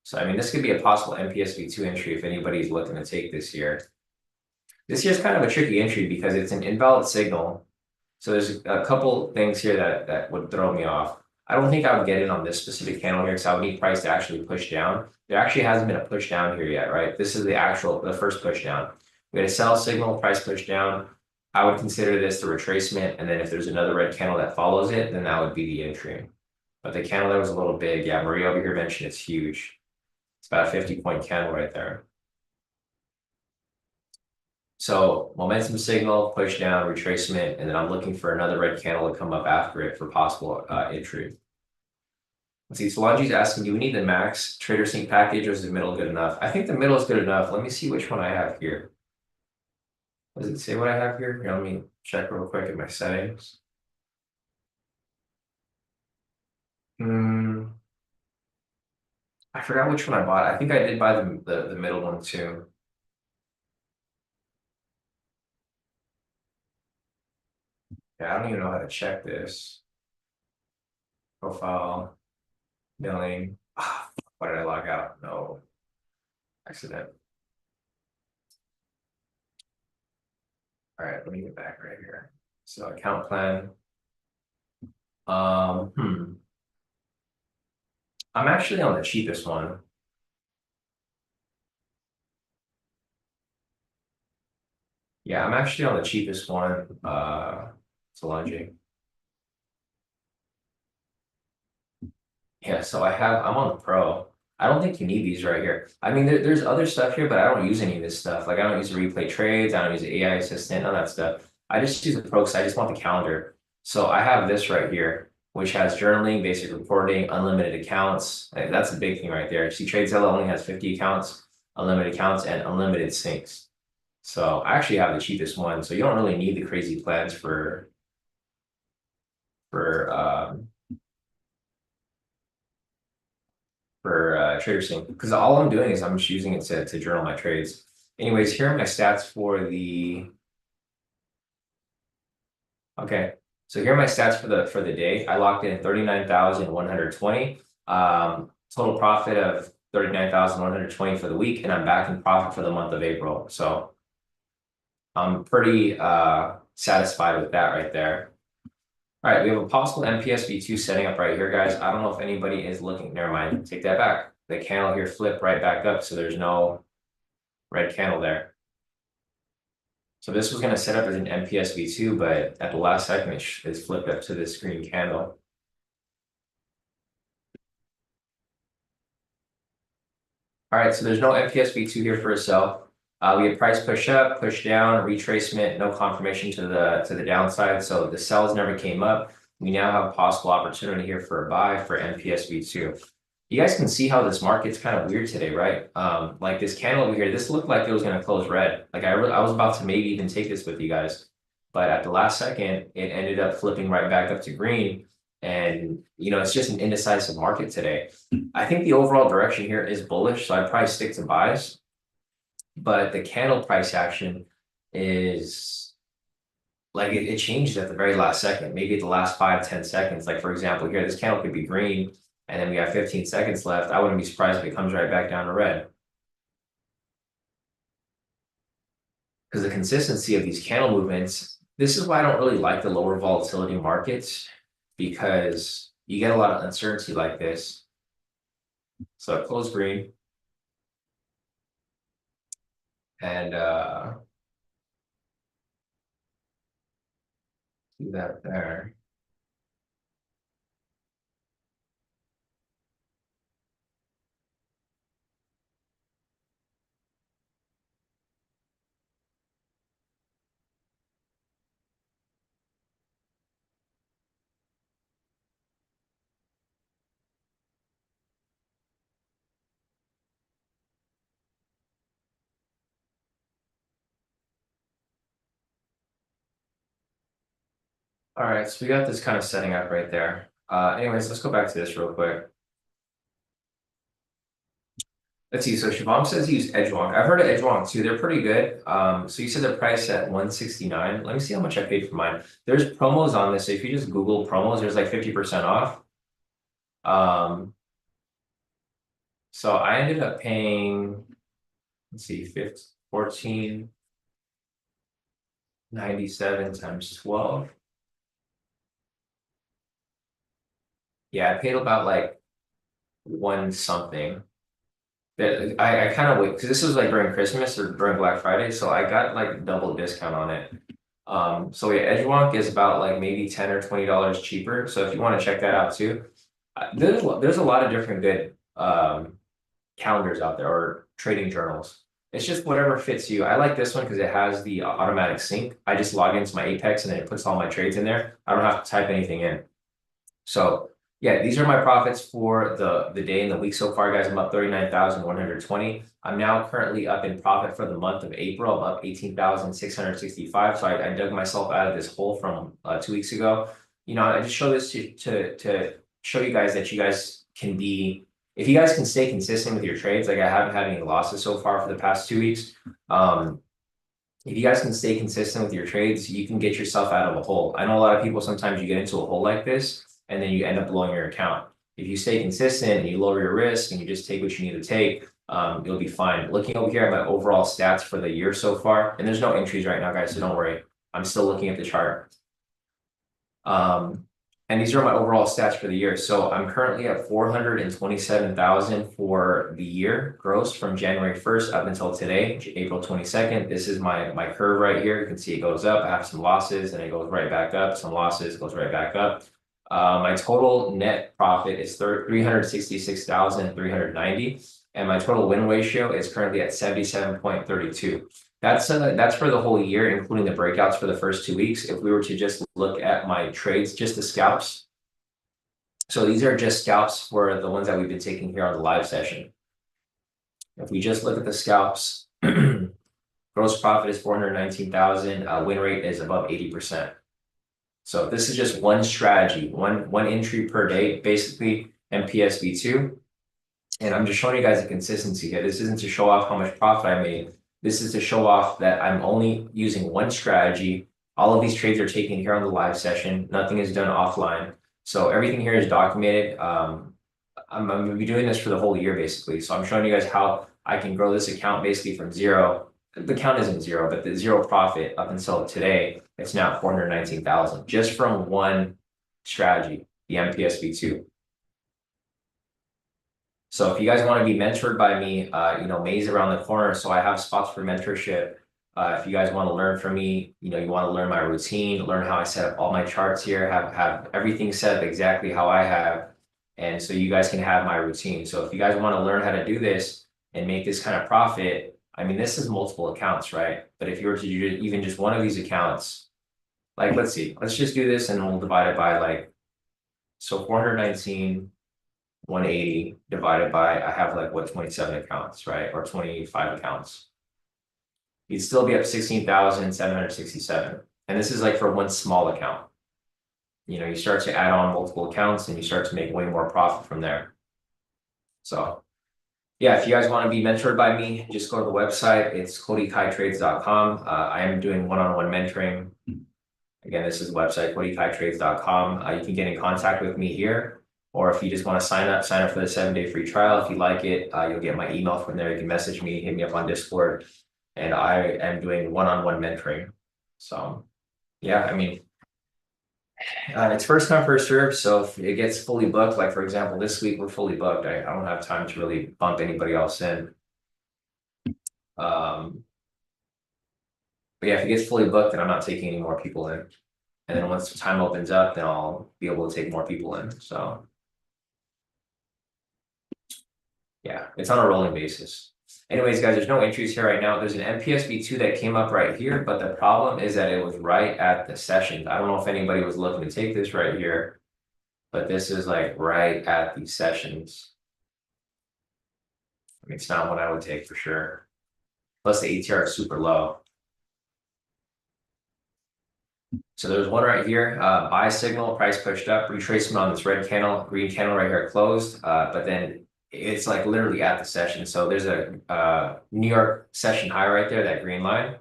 [SPEAKER 1] So I mean, this could be a possible NPSV2 entry if anybody's looking to take this year. This year's kind of a tricky entry because it's an invalid signal. So there's a couple things here that would throw me off. I don't think I would get in on this specific candle here because I would need price to actually push down. There actually hasn't been a push down here yet, right? This is the first push down. We had a sell signal, price push down. I would consider this the retracement, and then if there's another red candle that follows it, then that would be the entry. But the candle there was a little big. Yeah, Maria over here mentioned it's huge. It's about a 50-point candle right there. So momentum signal, push down, retracement, and then I'm looking for another red candle to come up after it for possible entry. Let's see, Solange's asking, do we need the max trader sync package or is the middle good enough? I think the middle is good enough. Let me see which one I have here. Does it say what I have here? Here, let me check real quick in my settings. I forgot which one I bought. I think I did buy the middle one too. Yeah, I don't even know how to check this. Profile, billing. Why did I log out? No. Accident. All right, let me get back right here. So account plan. I'm actually on the cheapest one. Yeah, I'm actually on the cheapest one. Solange. Yeah, so I'm on the pro. I don't think you need these right here. I mean, there's other stuff here, but I don't use any of this stuff. Like I don't use the replay trades. I don't use the AI assistant, none of that stuff. I just use the pro because I just want the calendar. So I have this right here, which has journaling, basic reporting, unlimited accounts. That's a big thing right there. See, TradeZilla only has 50 accounts, unlimited accounts, and unlimited syncs. So I actually have the cheapest one. So you don't really need the crazy plans for Trader Sync because all I'm doing is I'm just using it to journal my trades. Anyways, here are my stats for the. Okay, so here are my stats for the day. I locked in 39,120. Total profit of 39,120 for the week, and I'm back in profit for the month of April. So I'm pretty satisfied with that right there. All right, we have a possible NPSV2 setting up right here, guys. I don't know if anybody is looking. Never mind, take that back. The candle here flipped right back up, so there's no red candle there. So this was going to set up as an NPSV2, but at the last second, it's flipped up to this green candle. All right, so there's no NPSV2 here for a sell. We have price push up, push down, retracement, no confirmation to the downside. So the sells never came up. We now have a possible opportunity here for a buy for NPSV2. You guys can see how this market's kind of weird today, right? Like this candle over here, this looked like it was going to close red. Like I was about to maybe even take this with you guys, but at the last second, it ended up flipping right back up to green. And, it's just an indecisive market today. I think the overall direction here is bullish, so I'd probably stick to buys. But the candle price action is like it changed at the very last second, maybe at the last 5-10 seconds. Like, for example, here, this candle could be green, and then we have 15 seconds left. I wouldn't be surprised if it comes right back down to red. Because the consistency of these candle movements, this is why I don't really like the lower volatility markets, because you get a lot of uncertainty like this. So it closed green. And do that there. All right, so we got this kind of setting up right there. Anyways, let's go back to this real quick. Let's see. So Shivam says he used Edgewonk. I've heard of Edgewonk too. They're pretty good. So you said the price at 169. Let me see how much I paid for mine. There's promos on this. So if you just Google promos, there's like 50% off. So I ended up paying, let's see, 14.97 times 12. Yeah, I paid about like one something. That I kind of wait because this was like during Christmas or during Black Friday, so I got like double discount on it. So yeah, Edgewonk is about like maybe $10 or $20 cheaper. So if you want to check that out too, there's a lot of different good calendars out there or trading journals. It's just whatever fits you. I like this one because it has the automatic sync. I just log into my Apex and then it puts all my trades in there. I don't have to type anything in. So yeah, these are my profits for the day and the week so far, guys. I'm up 39,120. I'm now currently up in profit for the month of April. I'm up 18,665. So I dug myself out of this hole from 2 weeks ago. You know, I just show this to show you guys that you guys can be, if you guys can stay consistent with your trades, like I haven't had any losses so far for the past 2 weeks. If you guys can stay consistent with your trades, you can get yourself out of a hole. I know a lot of people, sometimes you get into a hole like this and then you end up blowing your account. If you stay consistent and you lower your risk and you just take what you need to take, you'll be fine. Looking over here at my overall stats for the year so far, and there's no entries right now, guys, so don't worry. I'm still looking at the chart. And these are my overall stats for the year. So I'm currently at 427,000 for the year gross from January 1st up until today, April 22nd. This is my curve right here. You can see it goes up. I have some losses and it goes right back up. Some losses, goes right back up. My total net profit is 366,390, and my total win ratio is currently at 77.32. That's for the whole year, including the breakouts for the first 2 weeks. If we were to just look at my trades, just the scalps. So these are just scalps for the ones that we've been taking here on the live session. If we just look at the scalps, gross profit is 419,000. Win rate is above 80%. So this is just one strategy, one entry per day, basically MPSV2. And I'm just showing you guys the consistency here. This isn't to show off how much profit I made. This is to show off that I'm only using one strategy. All of these trades are taken here on the live session. Nothing is done offline. So everything here is documented. I'm going to be doing this for the whole year, basically. So I'm showing you guys how I can grow this account basically from zero. The count isn't zero, but the zero profit up until today, it's now 419,000 just from one strategy, the MPSV2. So if you guys want to be mentored by me, you know, May's around the corner. So I have spots for mentorship. If you guys want to learn from me, you know, you want to learn my routine, learn how I set up all my charts here, have everything set up exactly how I have. And so you guys can have my routine. So if you guys want to learn how to do this and make this kind of profit, I mean, this is multiple accounts, right? But if you were to do even just one of these accounts, like, let's see, let's just do this and we'll divide it by like, so 419, 180 divided by, I have like what, 27 accounts, right? Or 25 accounts. You'd still be up 16,767. And this is like for one small account. You know, you start to add on multiple accounts and you start to make way more profit from there. So yeah, if you guys want to be mentored by me, just go to the website. It's kodikaitrades.com. I am doing one-on-one mentoring. Again, this is the website, kodikaitrades.com. You can get in contact with me here, or if you just want to sign up for the 7-day free trial. If you like it, you'll get my email from there. You can message me, hit me up on Discord, and I am doing one-on-one mentoring. So yeah, I mean, it's first come, first serve. So if it gets fully booked, like for example, this week we're fully booked. I don't have time to really bump anybody else in. But yeah, if it gets fully booked, then I'm not taking any more people in. And then once time opens up, then I'll be able to take more people in, so. Yeah, it's on a rolling basis. Anyways, guys, there's no entries here right now. There's an MPSB2 that came up right here, but the problem is that it was right at the sessions. I don't know if anybody was looking to take this right here, but this is like right at the sessions. I mean, it's not what I would take for sure. Plus the ATR is super low. So there's one right here, buy signal, price pushed up, retracement on this red candle, green candle right here closed, but then it's like literally at the session. So there's a New York session high right there, that green line.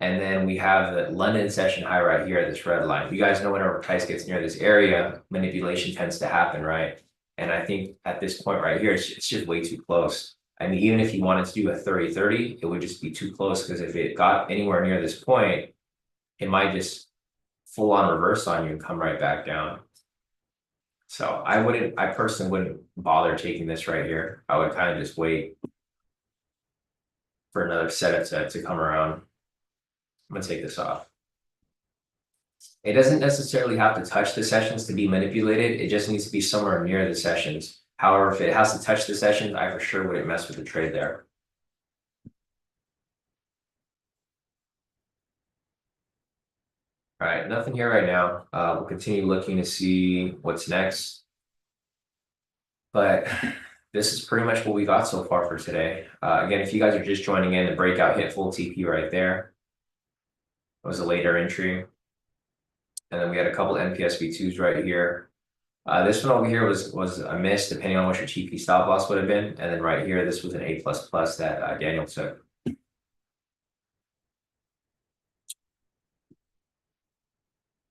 [SPEAKER 1] And then we have the London session high right here, this red line. You guys know whenever price gets near this area, manipulation tends to happen, right? And I think at this point right here, it's just way too close. I mean, even if you wanted to do a 30-30, it would just be too close, because if it got anywhere near this point, it might just full on reverse on you and come right back down. So I personally wouldn't bother taking this right here. I would kind of just wait for another setup to come around. I'm gonna take this off. It doesn't necessarily have to touch the sessions to be manipulated. It just needs to be somewhere near the sessions. However, if it has to touch the sessions, I for sure wouldn't mess with the trade there. All right, nothing here right now. We'll continue looking to see what's next. But this is pretty much what we got so far for today. Again, if you guys are just joining in, the breakout hit full TP right there. It was a later entry. And then we had a couple NPSB2s right here. This one over here was a miss, depending on what your TP stop loss would have been. And then right here, this was an A++ that Daniel took.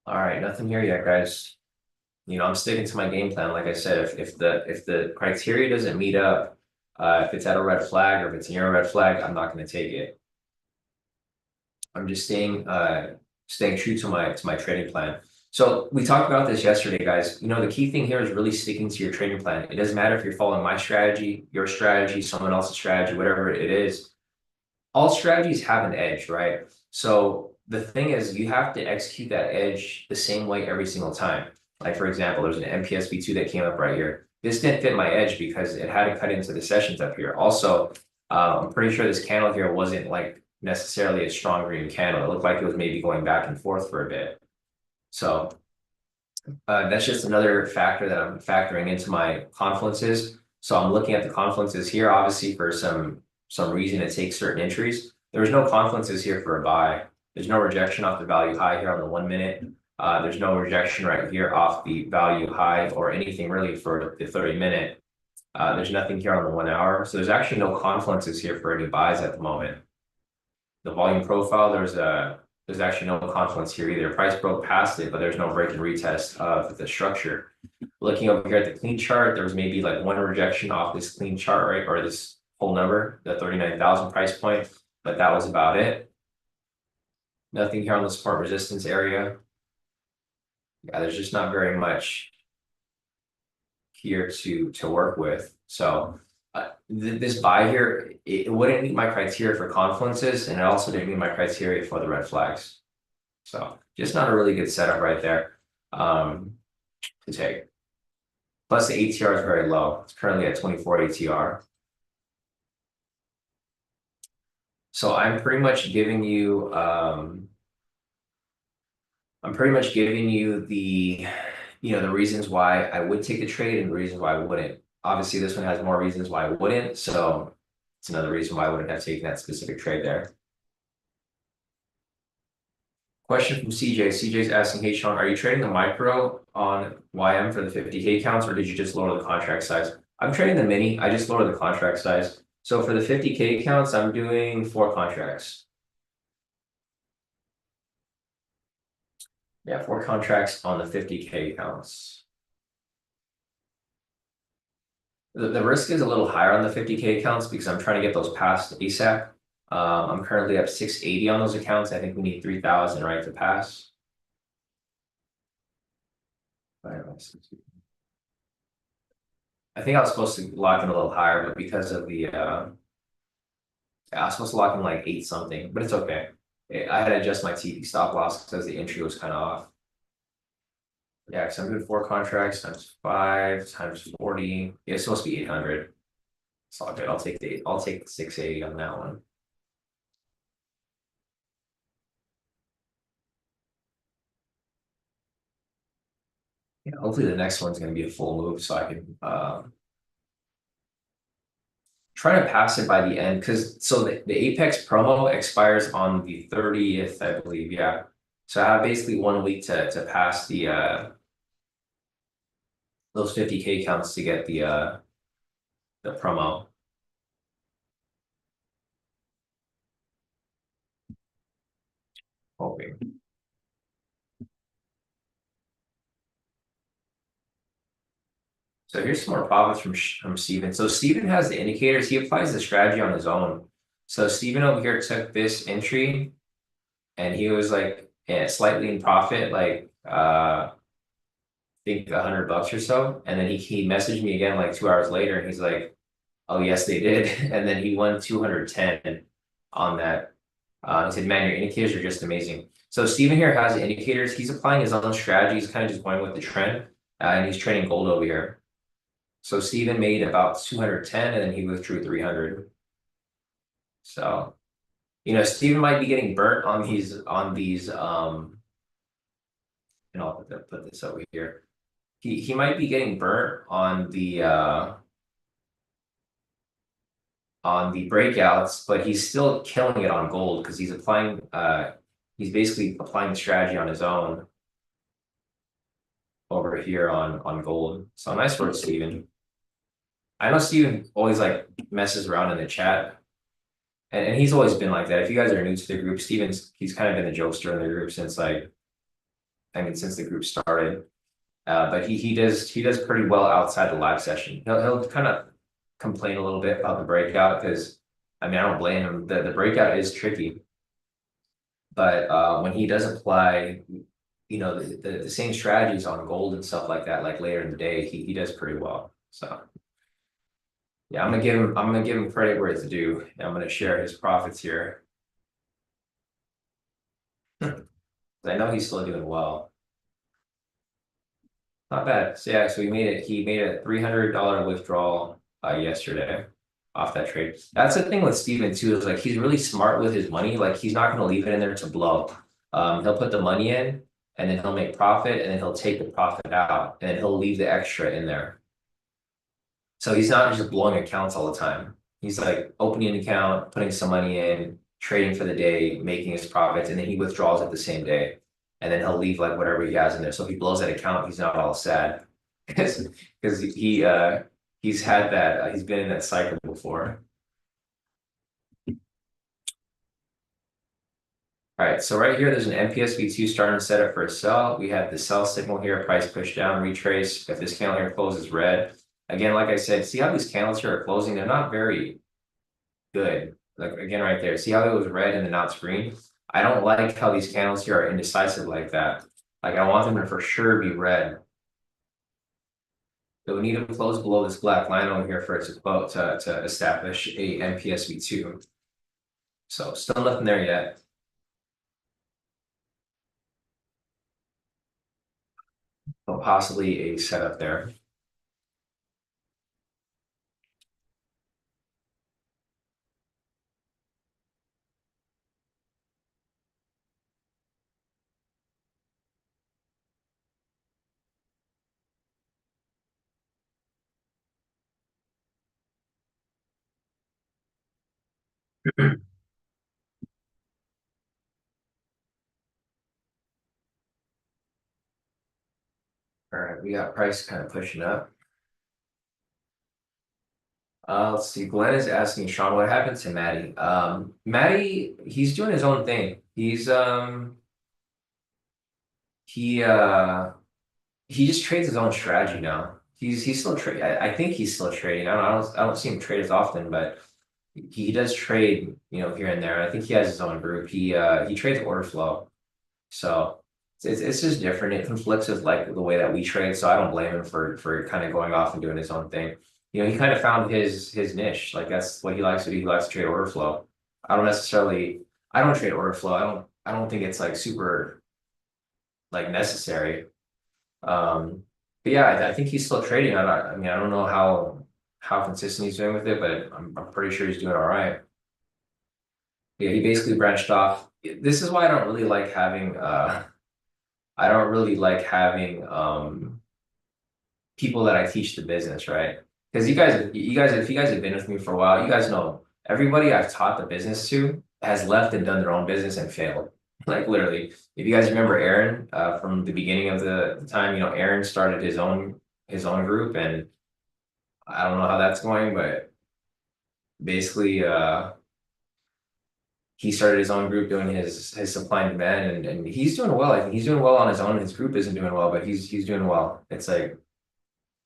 [SPEAKER 1] All right, nothing here yet, guys. You know, I'm sticking to my game plan. Like I said, if the criteria doesn't meet up, if it's at a red flag or if it's near a red flag, I'm not going to take it. I'm just staying true to my trading plan. So we talked about this yesterday, guys. You know, the key thing here is really sticking to your trading plan. It doesn't matter if you're following my strategy, your strategy, someone else's strategy, whatever it is. All strategies have an edge, right? So the thing is, you have to execute that edge the same way every single time. Like, for example, there's an MPSV2 that came up right here. This didn't fit my edge because it had to cut into the sessions up here. Also, I'm pretty sure this candle here wasn't like necessarily a strong green candle. It looked like it was maybe going back and forth for a bit. So that's just another factor that I'm factoring into my confluences. So I'm looking at the confluences here, obviously, for some reason to take certain entries. There's no confluences here for a buy. There's no rejection off the value high here on the 1 minute. There's no rejection right here off the value high or anything really for the 30 minute. There's nothing here on the 1 hour. So there's actually no confluences here for any buys at the moment. The volume profile, there's actually no confluence here either. Price broke past it, but there's no break and retest of the structure. Looking over here at the clean chart, there was maybe like one rejection off this clean chart, right? Or this whole number, the 39,000 price point, but that was about it. Nothing here on the support resistance area. Yeah, there's just not very much here to work with. So this buy here, it wouldn't meet my criteria for confluences, and it also didn't meet my criteria for the red flags. So just not a really good setup right there to take. Plus the ATR is very low. It's currently at 24 ATR. So I'm pretty much giving you the the reasons why I would take the trade and the reasons why I wouldn't. Obviously, this one has more reasons why I wouldn't, so it's another reason why I wouldn't have taken that specific trade there. Question from CJ. CJ's asking, hey, Sean, are you trading the micro on YM for the 50K counts, or did you just lower the contract size? I'm trading the mini. I just lowered the contract size. So for the 50K counts, I'm doing 4 contracts. Yeah, 4 contracts on the 50K counts. The risk is a little higher on the 50K accounts because I'm trying to get those passed ASAP. I'm currently up 680 on those accounts. I think we need 3,000, right, to pass. I think I was supposed to lock in a little higher, but because of the I was supposed to lock in like 8 something, but it's okay. I had to adjust my TP stop loss because the entry was kind of off. Yeah, because I'm doing 4 contracts times 5 times 40. Yeah, it's supposed to be 800. It's all good. I'll take the 680 on that one. Yeah, hopefully the next one's gonna be a full move so I can try to pass it by the end because so the Apex promo expires on the 30th, I believe. Yeah. So I have basically 1 week to pass the those 50K counts to get the promo. Hoping. So here's some more profits from Steven. So Steven has the indicators. He applies the strategy on his own. So Steven over here took this entry and he was like slightly in profit, like I think $100 or so. And then he messaged me again like 2 hours later and he's like, oh yes, they did. And then he won 210 on that. He said, man, your indicators are just amazing. So Steven here has the indicators. He's applying his own strategy. He's kind of just going with the trend. And he's trading gold over here. So Steven made about 210 and then he withdrew 300. So, Steven might be getting burnt on these and I'll put this over here. He might be getting burnt on the breakouts, but he's still killing it on gold because he's basically applying the strategy on his own over here on gold. So nice work, Steven. I know Steven always like messes around in the chat. And he's always been like that. If you guys are new to the group, he's kind of been a jokester in the group since since the group started. But he does pretty well outside the live session. He'll kind of complain a little bit about the breakout because I don't blame him. The breakout is tricky. But when he does apply, the same strategies on gold and stuff like that, like later in the day, he does pretty well. So yeah, I'm gonna give him credit where it's due. I'm gonna share his profits here. I know he's still doing well. Not bad. So yeah, so he made a $300 withdrawal yesterday off that trade. That's the thing with Steven too, is like he's really smart with his money. Like he's not gonna leave it in there to blow. He'll put the money in and then he'll make profit and then he'll take the profit out and then he'll leave the extra in there. So he's not just blowing accounts all the time. He's like opening an account, putting some money in, trading for the day, making his profits, and then he withdraws it the same day. And then he'll leave like whatever he has in there. So if he blows that account, he's not all sad. Because he's had that, he's been in that cycle before. All right, so right here, there's an MPSV2 starting to set up for a sell. We have the sell signal here, price push down, retrace. If this candle here closes red, again, like I said, see how these candles here are closing? They're not very good. Like again, right there, see how it was red and then not green? I don't like how these candles here are indecisive like that. Like I want them to for sure be red. So we need to close below this black line over here for it to establish a MPSV2. So still nothing there yet. But possibly a setup there. All right, we got price kind of pushing up. Let's see. Glenn is asking Sean, what happened to Maddie? Maddie, he's doing his own thing. He just trades his own strategy now. He's still trading. I think he's still trading. I don't see him trade as often, but he does trade, here and there. I think he has his own group. He trades order flow. So it's just different. It conflicts with like the way that we trade. So I don't blame him for kind of going off and doing his own thing. He kind of found his niche. Like that's what he likes to do. He likes to trade order flow. I don't necessarily I don't trade order flow. I don't think it's like super like necessary. But yeah, I think he's still trading. I mean, I don't know how consistent he's doing with it, but I'm pretty sure he's doing all right. Yeah, he basically branched off. This is why I don't really like having people that I teach the business, right? Because if you guys have been with me for a while, you guys know everybody I've taught the business to has left and done their own business and failed. Like literally, if you guys remember Aaron from the beginning of the time, Aaron started his own group, and I don't know how that's going, but basically, he started his own group doing his supply and demand, and he's doing well. I think he's doing well on his own. His group isn't doing well, but he's doing well. It's like,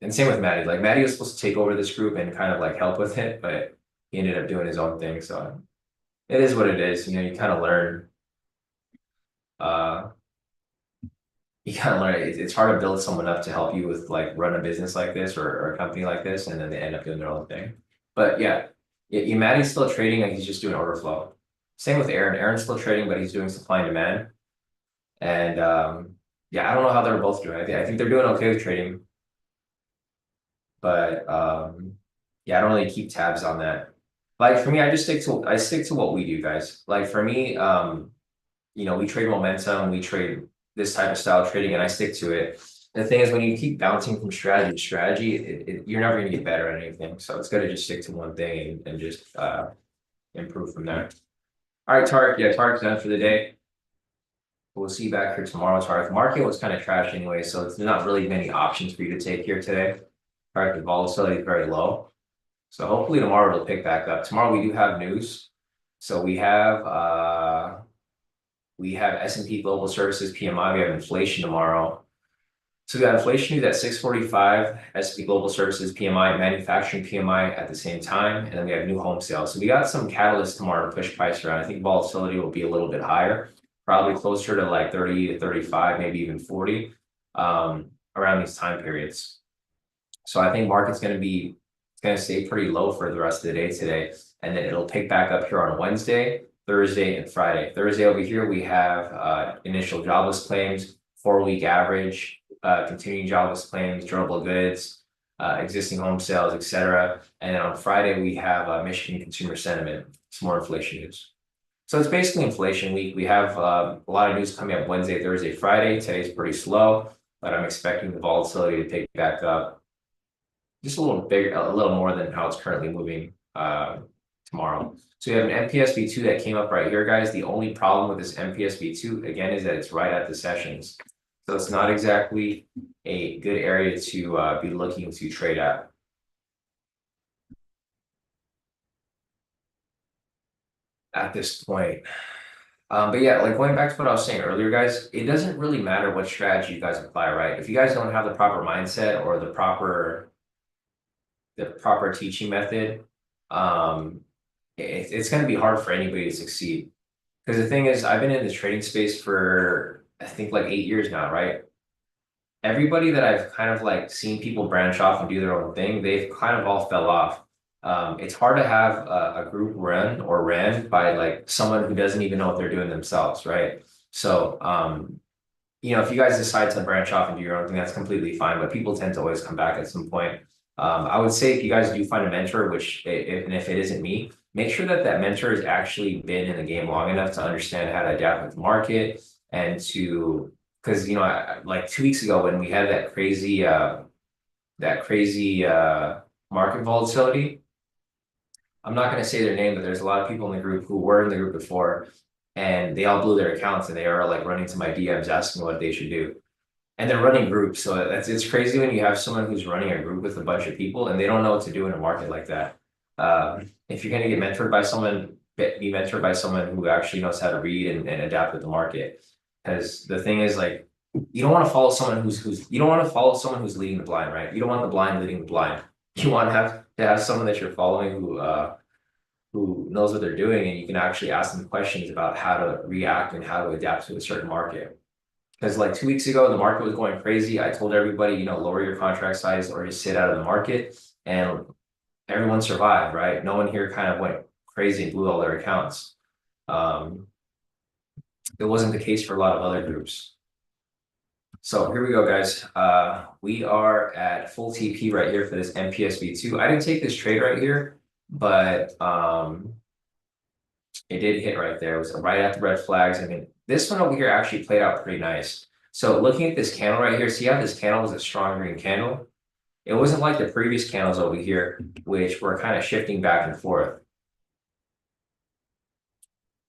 [SPEAKER 1] and same with Maddie. Like Maddie was supposed to take over this group and kind of like help with it, but he ended up doing his own thing. So it is what it is. You kind of learn. Uh, you kind of learn. It's hard to build someone up to help you with like run a business like this or a company like this, and then they end up doing their own thing. But yeah, Maddie's still trading, like he's just doing order flow. Same with Aaron. Aaron's still trading, but he's doing supply and demand. And yeah, I don't know how they're both doing. I think they're doing okay with trading, but yeah, I don't really keep tabs on that. Like for me, I stick to what we do, guys. Like for me, we trade momentum, we trade this type of style of trading, and I stick to it. The thing is, when you keep bouncing from strategy to strategy, you're never going to get better at anything. So it's good to just stick to one thing and just improve from there. All right, Tarek. Yeah, Tarek's done for the day. We'll see you back here tomorrow, Tarek. The market was kind of trash anyway, so there's not really many options for you to take here today. Tarek, the volatility is very low. So hopefully tomorrow it'll pick back up. Tomorrow we do have news. So we have S&P Global Services PMI, we have inflation tomorrow. So we got inflation news at 6:45, S&P Global Services PMI, manufacturing PMI at the same time, and then we have new home sales. So we got some catalysts tomorrow to push price around. I think volatility will be a little bit higher, probably closer to like 30 to 35, maybe even 40, around these time periods. So I think market's going to stay pretty low for the rest of the day today, and then it'll pick back up here on Wednesday, Thursday, and Friday. Thursday over here we have initial jobless claims, 4-week average, continuing jobless claims, durable goods, existing home sales, etc. And then on Friday we have Michigan consumer sentiment, some more inflation news. So it's basically inflation week. We have a lot of news coming up Wednesday, Thursday, Friday. Today's pretty slow, but I'm expecting the volatility to pick back up just a little bigger, a little more than how it's currently moving tomorrow. So we have an MPSV2 that came up right here, guys. The only problem with this MPSV2, again, is that it's right at the sessions. So it's not exactly a good area to be looking to trade at this point. But yeah, like going back to what I was saying earlier, guys, it doesn't really matter what strategy you guys apply, right? If you guys don't have the proper mindset or the proper teaching method, it's going to be hard for anybody to succeed. Because the thing is, I've been in the trading space for I think like 8 years now, right? Everybody that I've kind of like seen people branch off and do their own thing, they've kind of all fell off. It's hard to have a group ran by like someone who doesn't even know what they're doing themselves, right? So, if you guys decide to branch off and do your own thing, that's completely fine. But people tend to always come back at some point. I would say if you guys do find a mentor, which if it isn't me, make sure that that mentor has actually been in the game long enough to understand how to adapt with the market and to because like 2 weeks ago when we had that crazy market volatility. I'm not going to say their name, but there's a lot of people in the group who were in the group before, and they all blew their accounts, and they are like running to my DMs asking what they should do. And they're running groups, so it's crazy when you have someone who's running a group with a bunch of people and they don't know what to do in a market like that. If you're going to get mentored by someone, be mentored by someone who actually knows how to read and adapt with the market. Because the thing is, like, you don't want to follow someone who's leading the blind, right? You don't want the blind leading the blind. You want to have someone that you're following who knows what they're doing, and you can actually ask them questions about how to react and how to adapt to a certain market. Because like 2 weeks ago, the market was going crazy. I told everybody, lower your contract size or just sit out of the market, and everyone survived, right? No one here kind of went crazy and blew all their accounts. It wasn't the case for a lot of other groups. So here we go, guys. We are at full TP right here for this MPSV2. I didn't take this trade right here, but it did hit right there. It was right at the red flags. I mean, this one over here actually played out pretty nice. So looking at this candle right here, see how this candle was a strong green candle? It wasn't like the previous candles over here, which were kind of shifting back and forth.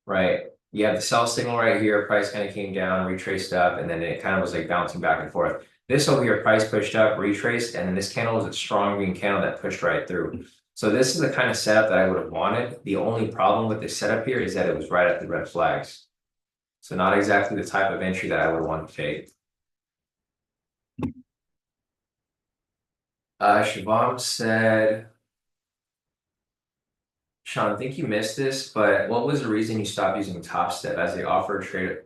[SPEAKER 1] Right? You have the sell signal right here, price kind of came down, retraced up, and then it kind of was like bouncing back and forth. This over here, price pushed up, retraced, and then this candle was a strong green candle that pushed right through. So this is the kind of setup that I would have wanted. The only problem with this setup here is that it was right at the red flags. So not exactly the type of entry that I would want to take. Shivam said, Sean, I think you missed this, but what was the reason you stopped using Top Step as they offer trade?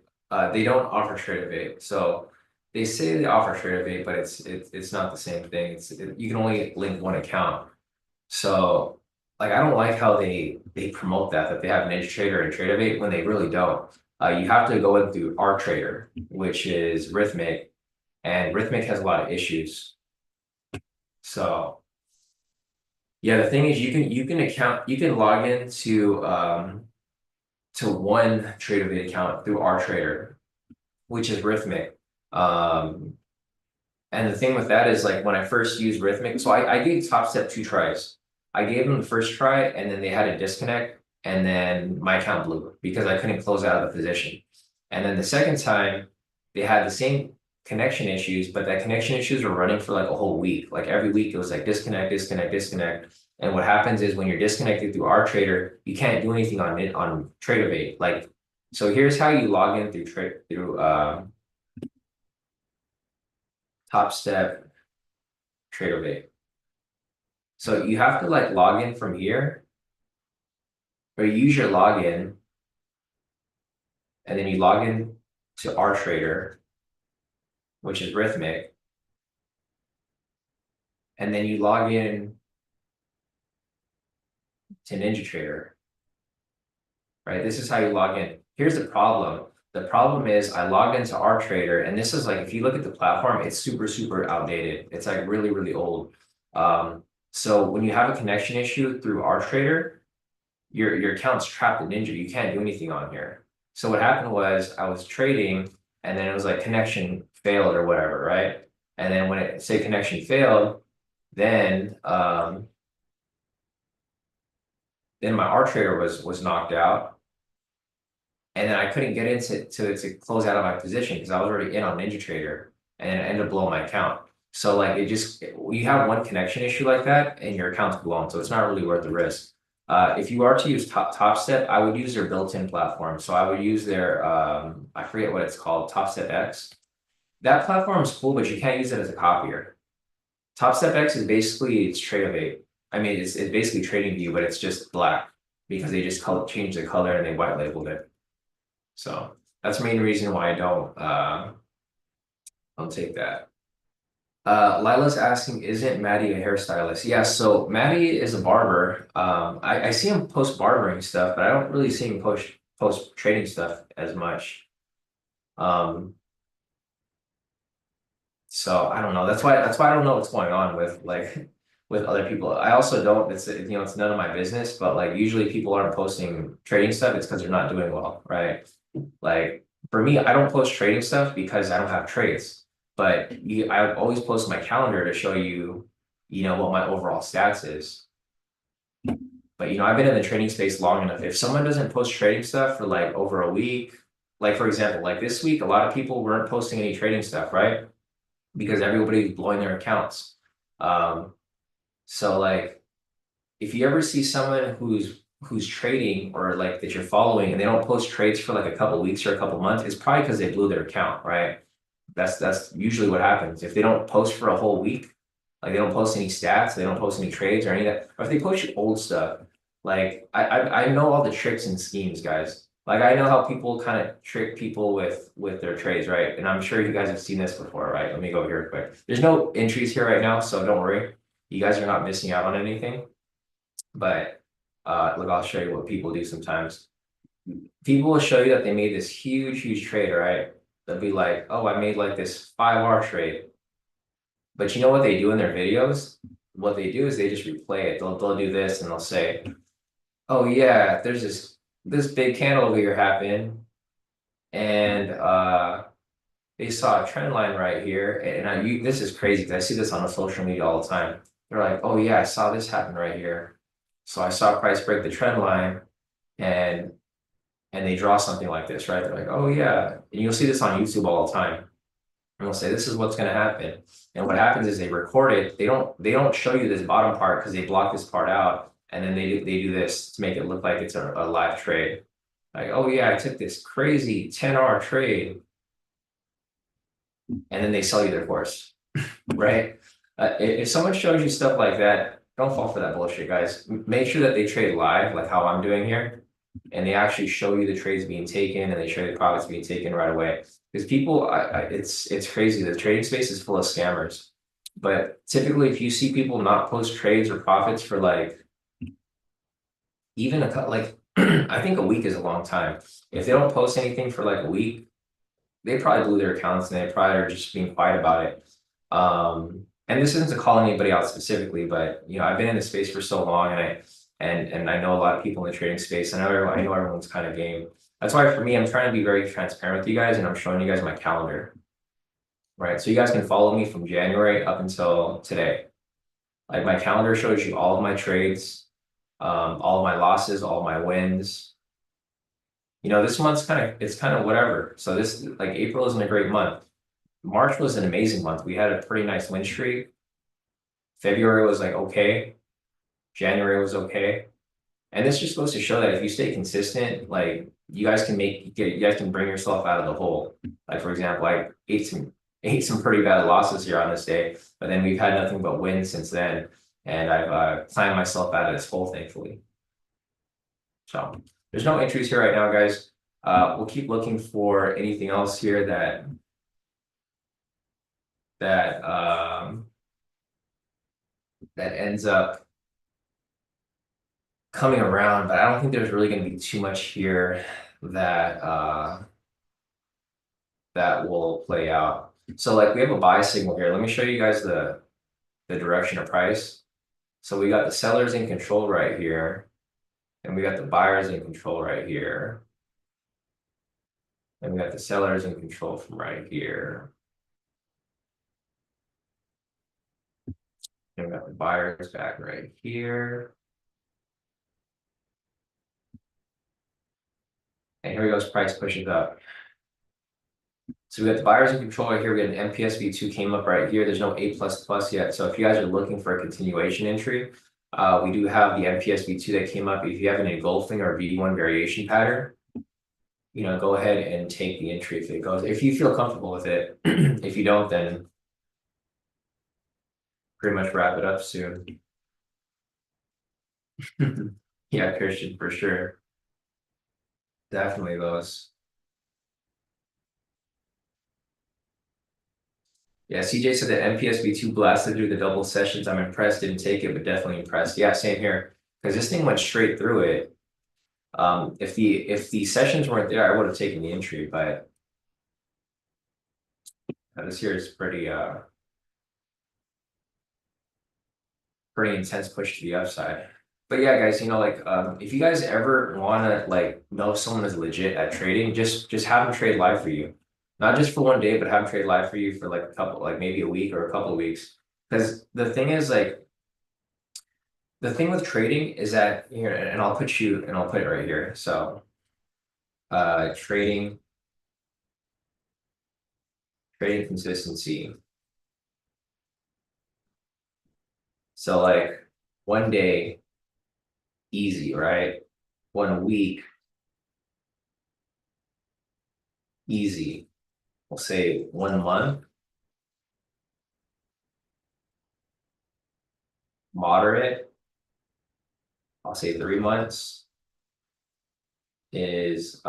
[SPEAKER 1] They don't offer trade evade. So they say they offer trade evade, but it's not the same thing. You can only link one account. So like I don't like how they promote that they have Ninja Trader and Trade Evade when they really don't. You have to go in through our trader, which is Rhythmic, and Rhythmic has a lot of issues. So yeah, the thing is you can log in to one Trade Evade account through our trader, which is Rhythmic. And the thing with that is like when I first used Rhythmic, so I gave Top Step 2 tries. I gave them the first try and then they had a disconnect and then my account blew because I couldn't close out of the position. And then the second time they had the same connection issues, but that connection issues were running for like a whole week. Like every week it was like disconnect, disconnect, disconnect. And what happens is when you're disconnected through our trader, you can't do anything on it on Trade Evade. Like, so here's how you log in through Top Step Trade Evade. So you have to like log in from here, or you use your login, and then you log in to our trader, which is Rhythmic, and then you log in to Ninja Trader, right? This is how you log in. Here's the problem. The problem is I logged into our trader, and this is like, if you look at the platform, it's super, super outdated. It's like really, really old. So when you have a connection issue through our trader, your account's trapped in Ninja. You can't do anything on here. So what happened was I was trading and then it was like connection failed or whatever, right? And then when it say connection failed, then my R trader was knocked out. And then I couldn't get into to close out of my position because I was already in on Ninja Trader and it ended up blowing my account. So like you have one connection issue like that and your account's blown. So it's not really worth the risk. If you are to use Top Step, I would use their built-in platform. So I would use their I forget what it's called, Top Step X. That platform is cool, but you can't use it as a copier. Top Step X is basically it's Trade Evade. I mean, it's basically Trading View, but it's just black because they just changed the color and they white labeled it. So that's the main reason why I don't take that. Lila's asking, isn't Maddie a hairstylist? Yeah, so Maddie is a barber. I see him post barbering stuff, but I don't really see him post trading stuff as much. So I don't know. That's why I don't know what's going on with like with other people. I also don't, it's it's none of my business, but like usually people aren't posting trading stuff, it's because they're not doing well, right? Like for me, I don't post trading stuff because I don't have trades. But I would always post my calendar to show you, what my overall stats is. But I've been in the trading space long enough. If someone doesn't post trading stuff for like over a week, like for example, like this week, a lot of people weren't posting any trading stuff, right? Because everybody's blowing their accounts. So like if you ever see someone who's trading or like that you're following and they don't post trades for like a couple weeks or a couple months, it's probably because they blew their account, right? That's usually what happens. If they don't post for a whole week, like they don't post any stats, they don't post any trades or any of that, or if they post old stuff, like I know all the tricks and schemes, guys. Like I know how people kind of trick people with their trades, right? And I'm sure you guys have seen this before, right? Let me go here quick. There's no entries here right now, so don't worry. You guys are not missing out on anything. But look, I'll show you what people do sometimes. people will show you that they made this huge trade, right? They'll be like, oh, I made like this 5R trade. But you know what they do in their videos? What they do is they just replay it. They'll do this and they'll say, oh yeah, there's this big candle over here happen, and they saw a trend line right here. And this is crazy because I see this on the social media all the time. They're like, oh yeah, I saw this happen right here. So I saw price break the trend line and they draw something like this, right? They're like, oh yeah. And you'll see this on YouTube all the time. And they'll say, this is what's gonna happen. And what happens is they record it. They don't show you this bottom part because they block this part out. And then they do this to make it look like it's a live trade. Like, oh yeah, I took this crazy 10R trade. And then they sell you their course, right? If someone shows you stuff like that, don't fall for that bullshit, guys. Make sure that they trade live, like how I'm doing here, and they actually show you the trades being taken and they show you the profits being taken right away. Because people, it's crazy. The trading space is full of scammers. But typically, if you see people not post trades or profits for like even like I think a week is a long time. If they don't post anything for like a week, they probably blew their accounts and they probably are just being quiet about it. And this isn't to call anybody out specifically, but you know, I've been in the space for so long and I know a lot of people in the trading space. I know everyone's kind of game. That's why for me, I'm trying to be very transparent with you guys and I'm showing you guys my calendar. Right. So you guys can follow me from January up until today. Like my calendar shows you all of my trades, all of my losses, all of my wins. You know, this month's it's kind of whatever. So this like April isn't a great month. March was an amazing month. We had a pretty nice win streak. February was like okay. January was okay. And this just goes to show that if you stay consistent, like you guys can bring yourself out of the hole. Like for example, I ate some pretty bad losses here on this day, but then we've had nothing but wins since then. And I've climbed myself out of this hole, thankfully. So there's no entries here right now, guys. We'll keep looking for anything else here that that ends up coming around, but I don't think there's really going to be too much here that will play out. So like we have a buy signal here. Let me show you guys the direction of price. So we got the sellers in control right here, and we got the buyers in control right here. And we got the sellers in control from right here. And we got the buyers back right here. And here we go as price pushes up. So we got the buyers in control right here. We got an MPSV2 came up right here. There's no A++ yet. So if you guys are looking for a continuation entry, we do have the MPSV2 that came up. If you have an engulfing or V1 variation pattern, you know, go ahead and take the entry if it goes, if you feel comfortable with it. If you don't, then pretty much wrap it up soon. Yeah, Christian, for sure. Definitely those. Yeah, CJ said that MPSV2 blasted through the double sessions. I'm impressed, didn't take it, but definitely impressed. Yeah, same here. Because this thing went straight through it. If the sessions weren't there, I would have taken the entry, but this here is pretty intense push to the upside. But yeah, guys, you know, like if you guys ever wanna like know if someone is legit at trading, just have them trade live for you. Not just for one day, but have them trade live for you for like a couple, like maybe a week or a couple of weeks. Because the thing is like the thing with trading is that here, and I'll put it right here. So trading consistency. So like one day, easy, right? 1 week, easy. We'll say 1 month, moderate. I'll say 3 months is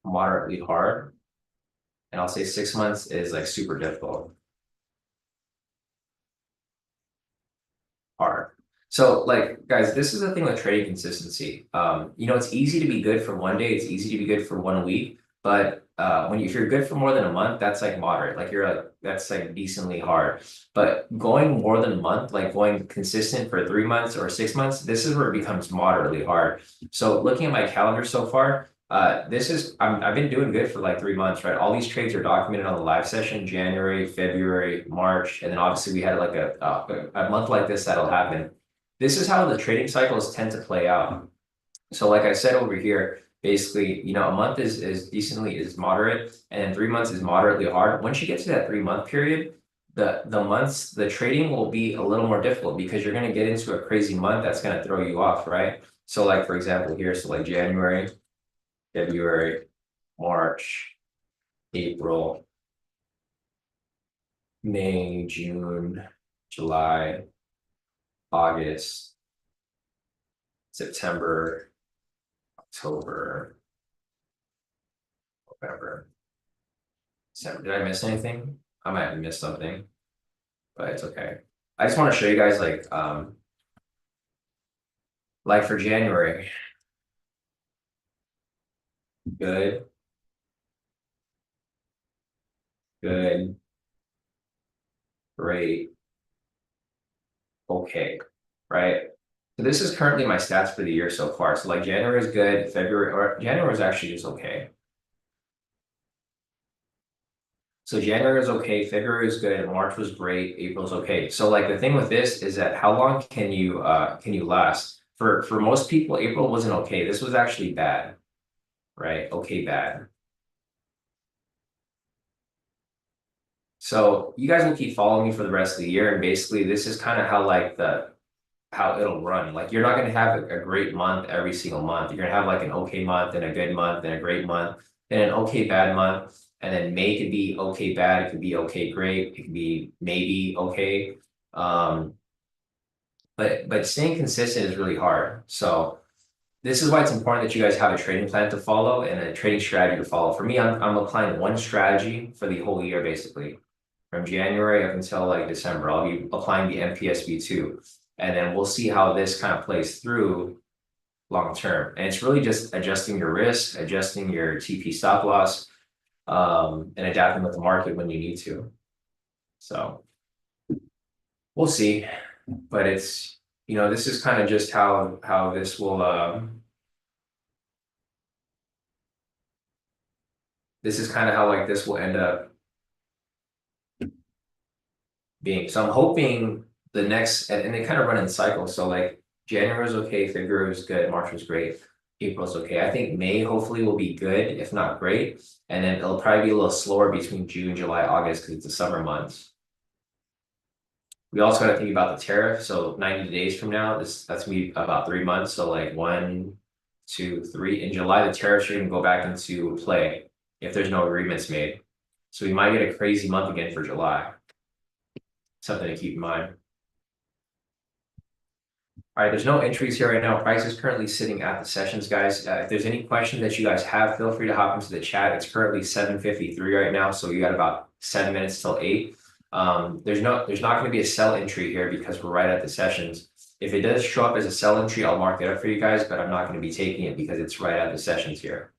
[SPEAKER 1] moderately hard. And I'll say 6 months is like super difficult. hard. So like guys, this is the thing with trading consistency. It's easy to be good for one day, it's easy to be good for 1 week, but if you're good for more than a month, that's like moderate. Like you're like that's like decently hard. But going more than a month, like going consistent for 3 months or 6 months, this is where it becomes moderately hard. So looking at my calendar so far, I've been doing good for like 3 months, right? All these trades are documented on the live session, January, February, March, and then obviously we had like a month like this that'll happen. This is how the trading cycles tend to play out. So like I said over here, basically, a month is decently is moderate, and 3 months is moderately hard. Once you get to that 3 month period, the trading will be a little more difficult because you're gonna get into a crazy month that's gonna throw you off, right? So like for example here, so like January, February, March, April, May, June, July, August, September, October, November, December. Did I miss anything? I might have missed something, but it's okay. I just want to show you guys like for January, good, good, great, okay, right? So this is currently my stats for the year so far. So like January is good, February or January is actually just okay. So January is okay, February is good, March was great, April's okay. So like the thing with this is that how long can you last? For most people, April wasn't okay. This was actually bad, right? Okay, bad. So you guys will keep following me for the rest of the year, and basically this is kind of how like the how it'll run. Like you're not gonna have a great month every single month. You're gonna have like an okay month and a good month and a great month and an okay bad month. And then May could be okay bad, it could be okay great, it could be maybe okay. Um, but staying consistent is really hard. So this is why it's important that you guys have a trading plan to follow and a trading strategy to follow. For me, I'm applying one strategy for the whole year, basically. From January up until like December, I'll be applying the MPSB2. And then we'll see how this kind of plays through long term. And it's really just adjusting your risk, adjusting your TP stop loss, and adapting with the market when you need to. So we'll see. But this is kind of just how this is kind of how like this will end up being. So I'm hoping the next and they kind of run in cycles. So like January was okay, February was good, March was great, April's okay. I think May hopefully will be good, if not great. And then it'll probably be a little slower between June, July, August because it's the summer months. We also got to think about the tariff. So 90 days from now, that's gonna be about 3 months. So like 1, 2, 3. In July, the tariffs are gonna go back into play if there's no agreements made. So we might get a crazy month again for July. Something to keep in mind. All right, there's no entries here right now. Price is currently sitting at the sessions, guys. If there's any questions that you guys have, feel free to hop into the chat. It's currently 7:53 right now, so you got about 7 minutes till 8. There's not going to be a sell entry here because we're right at the sessions. If it does show up as a sell entry, I'll mark it up for you guys, but I'm not going to be taking it because it's right at the sessions here.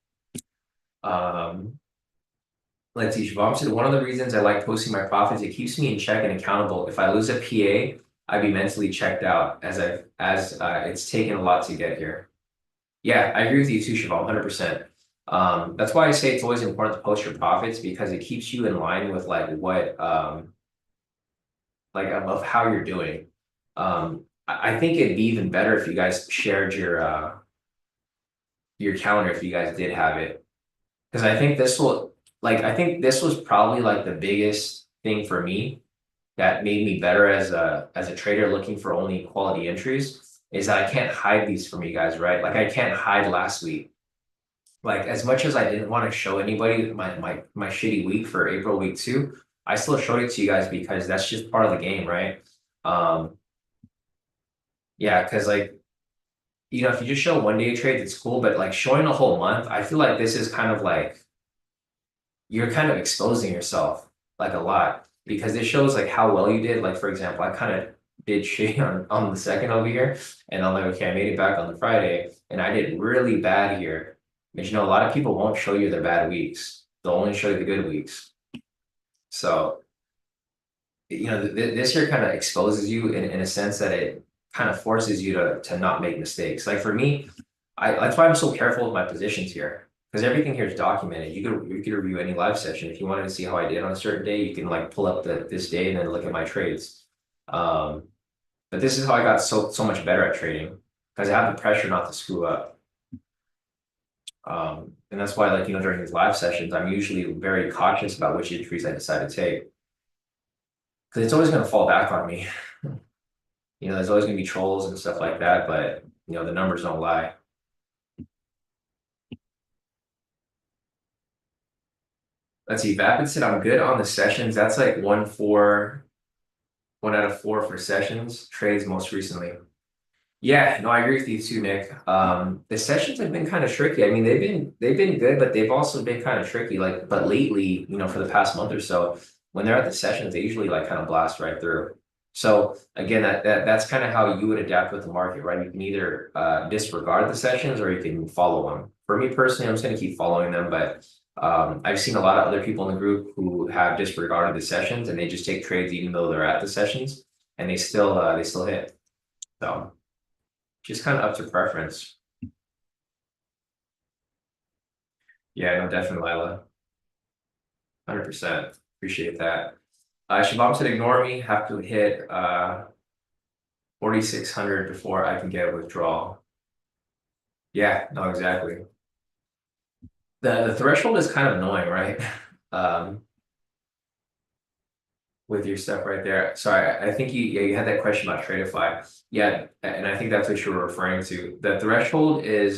[SPEAKER 1] Let's see, Shivam said, one of the reasons I like posting my profits, it keeps me in check and accountable. If I lose a PA, I'd be mentally checked out as it's taken a lot to get here. Yeah, I agree with you too, Shivam, 100%. That's why I say it's always important to post your profits because it keeps you in line with like what like of how you're doing. I think it'd be even better if you guys shared your calendar if you guys did have it. Because I think this was probably like the biggest thing for me that made me better as a trader looking for only quality entries is that I can't hide these from you guys, right? Like I can't hide last week. Like as much as I didn't want to show anybody my shitty week for April week 2, I still showed it to you guys because that's just part of the game, right? Yeah, because like if you just show 1 day trades, it's cool, but like showing a whole month, I feel like this is kind of like you're kind of exposing yourself like a lot because it shows like how well you did. Like for example, I kind of did shit on the second over here, and I'm like, okay, I made it back on the Friday, and I did really bad here. But you know, a lot of people won't show you their bad weeks. They'll only show you the good weeks. So, you know, this year kind of exposes you in a sense that it kind of forces you to not make mistakes. Like for me, that's why I'm so careful with my positions here. Because everything here is documented. You could review any live session. If you wanted to see how I did on a certain day, you can like pull up this day and then look at my trades. Um, but this is how I got so much better at trading because I have the pressure not to screw up. And that's why, like, you know, during these live sessions, I'm usually very cautious about which entries I decide to take because it's always going to fall back on me. You know, there's always going to be trolls and stuff like that, but you know, the numbers don't lie. Let's see, Vapid said I'm good on the sessions. That's like 1 out of 4 for sessions trades most recently. Yeah, no, I agree with you too, Nick. The sessions have been kind of tricky. I mean, they've been good, but they've also been kind of tricky. Like, but lately, you know, for the past month or so, when they're at the sessions, they usually like kind of blast right through. So again, that's kind of how you would adapt with the market, right? You can either disregard the sessions or you can follow them. For me personally, I'm just going to keep following them, but I've seen a lot of other people in the group who have disregarded the sessions and they just take trades even though they're at the sessions and they still hit. So just kind of up to preference. Yeah, no, definitely, Lila. 100%. Appreciate that. Shabam said ignore me, have to hit 4,600 before I can get a withdrawal. Yeah, no, exactly. The threshold is kind of annoying, right? Um, with your stuff right there. Sorry, I think you had that question about Tradeify. Yeah, and I think that's what you were referring to. The threshold is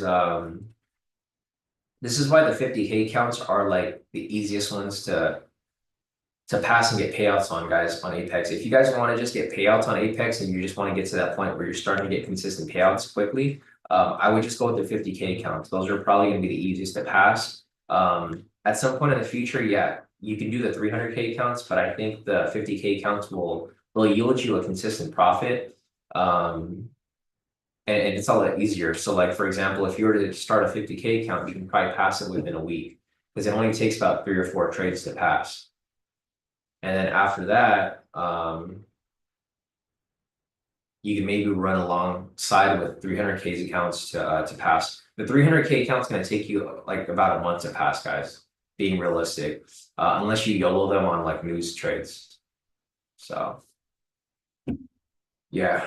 [SPEAKER 1] this is why the 50K counts are like the easiest ones to pass and get payouts on, guys, on Apex. If you guys want to just get payouts on Apex and you just want to get to that point where you're starting to get consistent payouts quickly, I would just go with the 50K counts. Those are probably going to be the easiest to pass. At some point in the future, yeah, you can do the 300K counts, but I think the 50K counts will yield you a consistent profit. And it's a lot easier. So like, for example, if you were to start a 50K count, you can probably pass it within a week because it only takes about 3 or 4 trades to pass. And then after that, you can maybe run alongside with 300K accounts to pass. The 300K account is going to take you like about a month to pass, guys, being realistic, unless you YOLO them on like news trades. So yeah.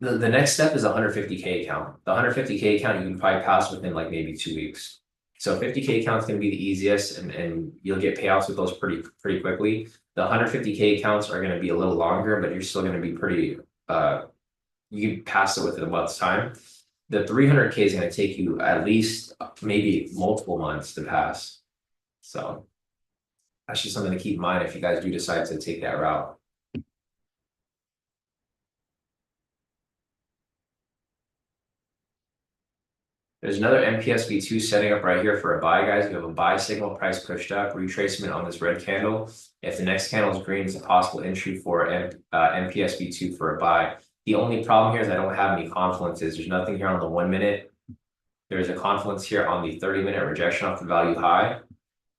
[SPEAKER 1] The next step is a 150K account. The 150K account you can probably pass within like maybe 2 weeks. So 50K account is going to be the easiest and you'll get payouts with those pretty quickly. The 150K accounts are going to be a little longer, but you're still going to be pretty you can pass it within a month's time. The 300K is going to take you at least maybe multiple months to pass. So that's just something to keep in mind if you guys do decide to take that route. There's another MPSV2 setting up right here for a buy, guys. You have a buy signal, price pushed up, retracement on this red candle. If the next candle is green, it's a possible entry for MPSV2 for a buy. The only problem here is I don't have any confluences. There's nothing here on the 1 minute. There's a confluence here on the 30-minute rejection off the value high.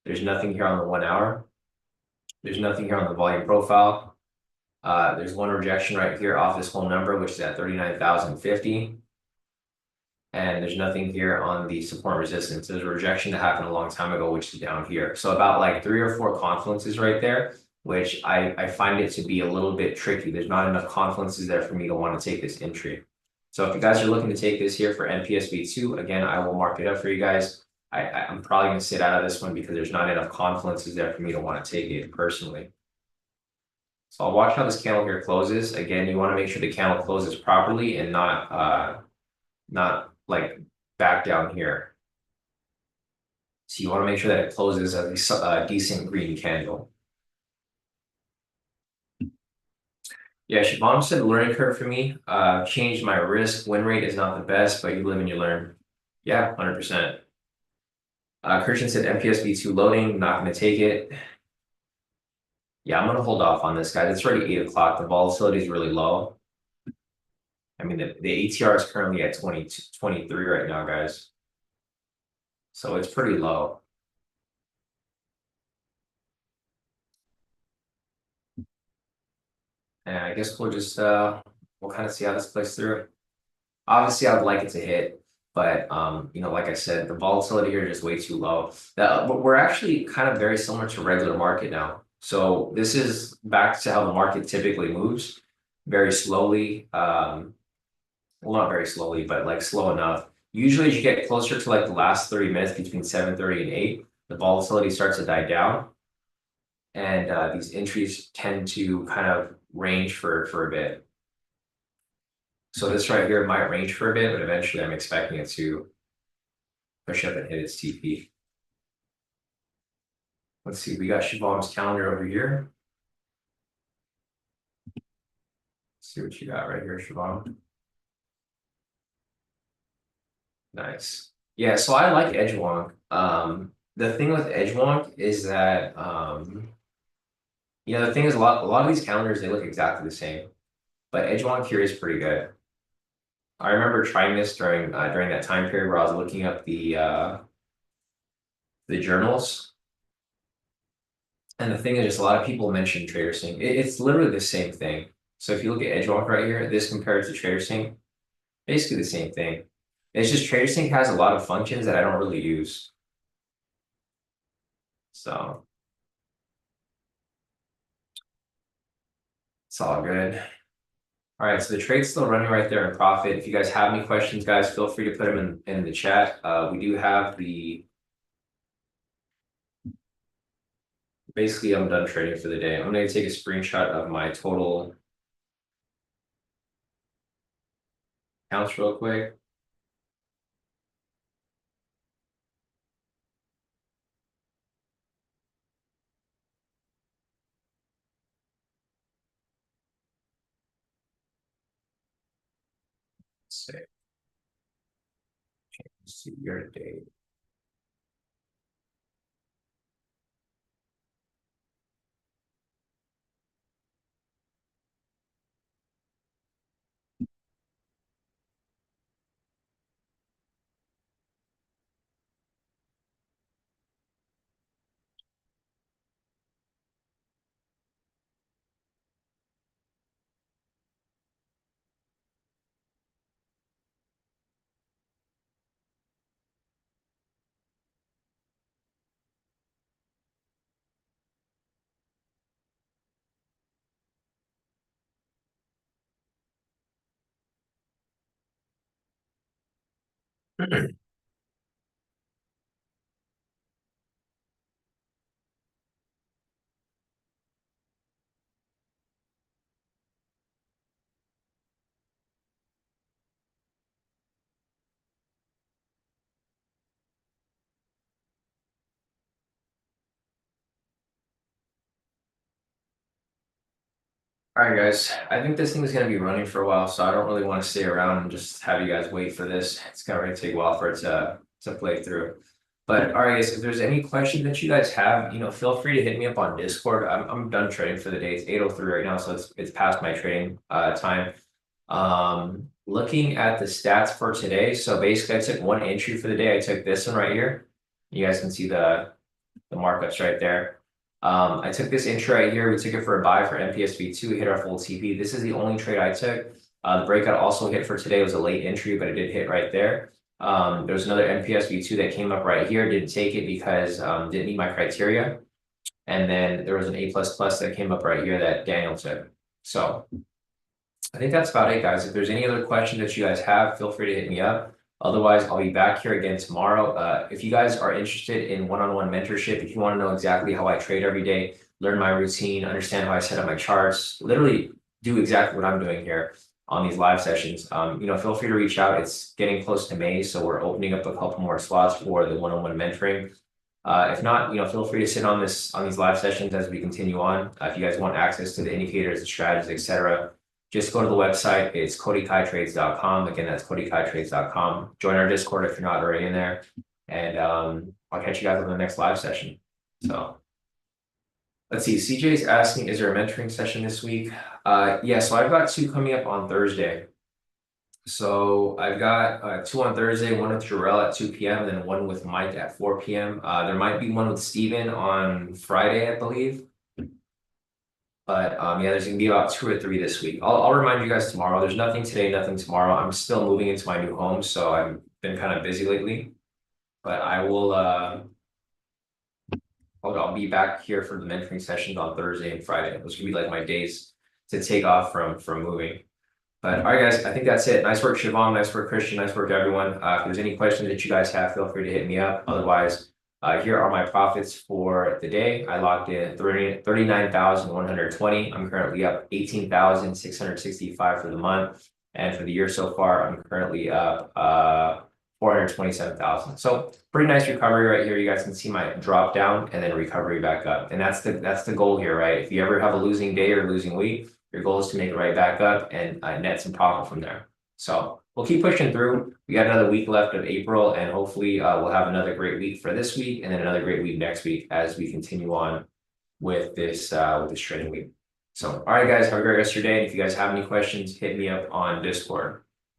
[SPEAKER 1] There's nothing here on the 1 hour. There's nothing here on the volume profile. There's one rejection right here off this whole number, which is at 39,050. And there's nothing here on the support resistance. There's a rejection that happened a long time ago, which is down here. So about like 3 or 4 confluences right there, which I find it to be a little bit tricky. There's not enough confluences there for me to want to take this entry. So if you guys are looking to take this here for MPSV2, again, I will mark it up for you guys. I'm probably going to sit out of this one because there's not enough confluences there for me to want to take it personally. So I'll watch how this candle here closes. Again, you want to make sure the candle closes properly and not like back down here. So you want to make sure that it closes as a decent green candle. Yeah, Siobhan said learning curve for me. Changed my risk. Win rate is not the best, but you live and you learn. Yeah, 100%. Christian said MPSV2 loading, not going to take it. Yeah, I'm gonna hold off on this, guys. It's already 8 o'clock. The volatility is really low. I mean, the ATR is currently at 23 right now, guys. So it's pretty low. And I guess we'll just we'll kind of see how this plays through. Obviously, I would like it to hit, but you know, like I said, the volatility here is just way too low. But we're actually kind of very similar to regular market now. So this is back to how the market typically moves, very slowly. Well, not very slowly, but like slow enough. Usually, as you get closer to like the last 30 minutes between 7:30 and 8, the volatility starts to die down, and these entries tend to kind of range for a bit. So this right here might range for a bit, but eventually I'm expecting it to push up and hit its TP. Let's see, we got Siobhan's calendar over here. Let's see what you got right here, Siobhan. Nice. Yeah, so I like Edgewonk. The thing with Edgewonk is that you know, the thing is a lot of these calendars they look exactly the same, but Edgewonk here is pretty good. I remember trying this during that time period where I was looking up the journals. And the thing is, just a lot of people mention TraderSync. It's literally the same thing. So if you look at Edgewalk right here, this compared to TraderSync, basically the same thing. It's just TraderSync has a lot of functions that I don't really use. So it's all good. All right, so the trade's still running right there in profit. If you guys have any questions, guys, feel free to put them in the chat. We do have basically I'm done trading for the day. I'm going to take a screenshot of my total counts real quick. Let's see. Let's see year to date. All right, guys. I think this thing is going to be running for a while, so I don't really want to stay around and just have you guys wait for this. It's going to take a while for it to play through. But all right, guys, if there's any questions that you guys have, you know, feel free to hit me up on Discord. I'm done trading for the day. It's 8:03 right now, so it's past my trading time. Looking at the stats for today, so basically I took one entry for the day. I took this one right here. You guys can see the markups right there. I took this entry right here. We took it for a buy for MPSV2. We hit our full TP. This is the only trade I took. The breakout also hit for today. It was a late entry, but it did hit right there. There's another MPSV2 that came up right here. Didn't take it because didn't meet my criteria. And then there was an A++ that came up right here that Daniel took. So I think that's about it, guys. If there's any other questions that you guys have, feel free to hit me up. Otherwise, I'll be back here again tomorrow. If you guys are interested in one-on-one mentorship, if you want to know exactly how I trade every day, learn my routine, understand how I set up my charts, literally do exactly what I'm doing here on these live sessions, you know, feel free to reach out. It's getting close to May, so we're opening up a couple more slots for the one-on-one mentoring. If not, you know, feel free to sit on these live sessions as we continue on. If you guys want access to the indicators, the strategies, etc., just go to the website. It's kodikaitrades.com. Again, that's kodikaitrades.com. Join our Discord if you're not already in there. And I'll catch you guys on the next live session. So Let's see, CJ's asking, is there a mentoring session this week? Yeah, so I've got two coming up on Thursday. So I've got two on Thursday, one with Jarrell at 2 p.m., then one with Mike at 4 p.m. There might be one with Steven on Friday, I believe. But yeah, there's gonna be about two or three this week. I'll remind you guys tomorrow. There's nothing today, nothing tomorrow. I'm still moving into my new home, so I've been kind of busy lately. But I will I'll be back here for the mentoring sessions on Thursday and Friday. Those gonna be like my days to take off from moving. But all right, guys, I think that's it. Nice work, Siobhan. Nice work, Christian. Nice work, everyone. If there's any questions that you guys have, feel free to hit me up. Otherwise, here are my profits for the day. I locked in 39,120. I'm currently up 18,665 for the month. And for the year so far, I'm currently up 427,000. So pretty nice recovery right here. You guys can see my drop down and then recovery back up. And that's the goal here, right? If you ever have a losing day or losing week, your goal is to make it right back up and net some profit from there. So we'll keep pushing through. We got another week left of April, and hopefully we'll have another great week for this week, and then another great week next week as we continue on with this trading week. So, all right, guys, have a great rest of your day. And if you guys have any questions, hit me up on Discord.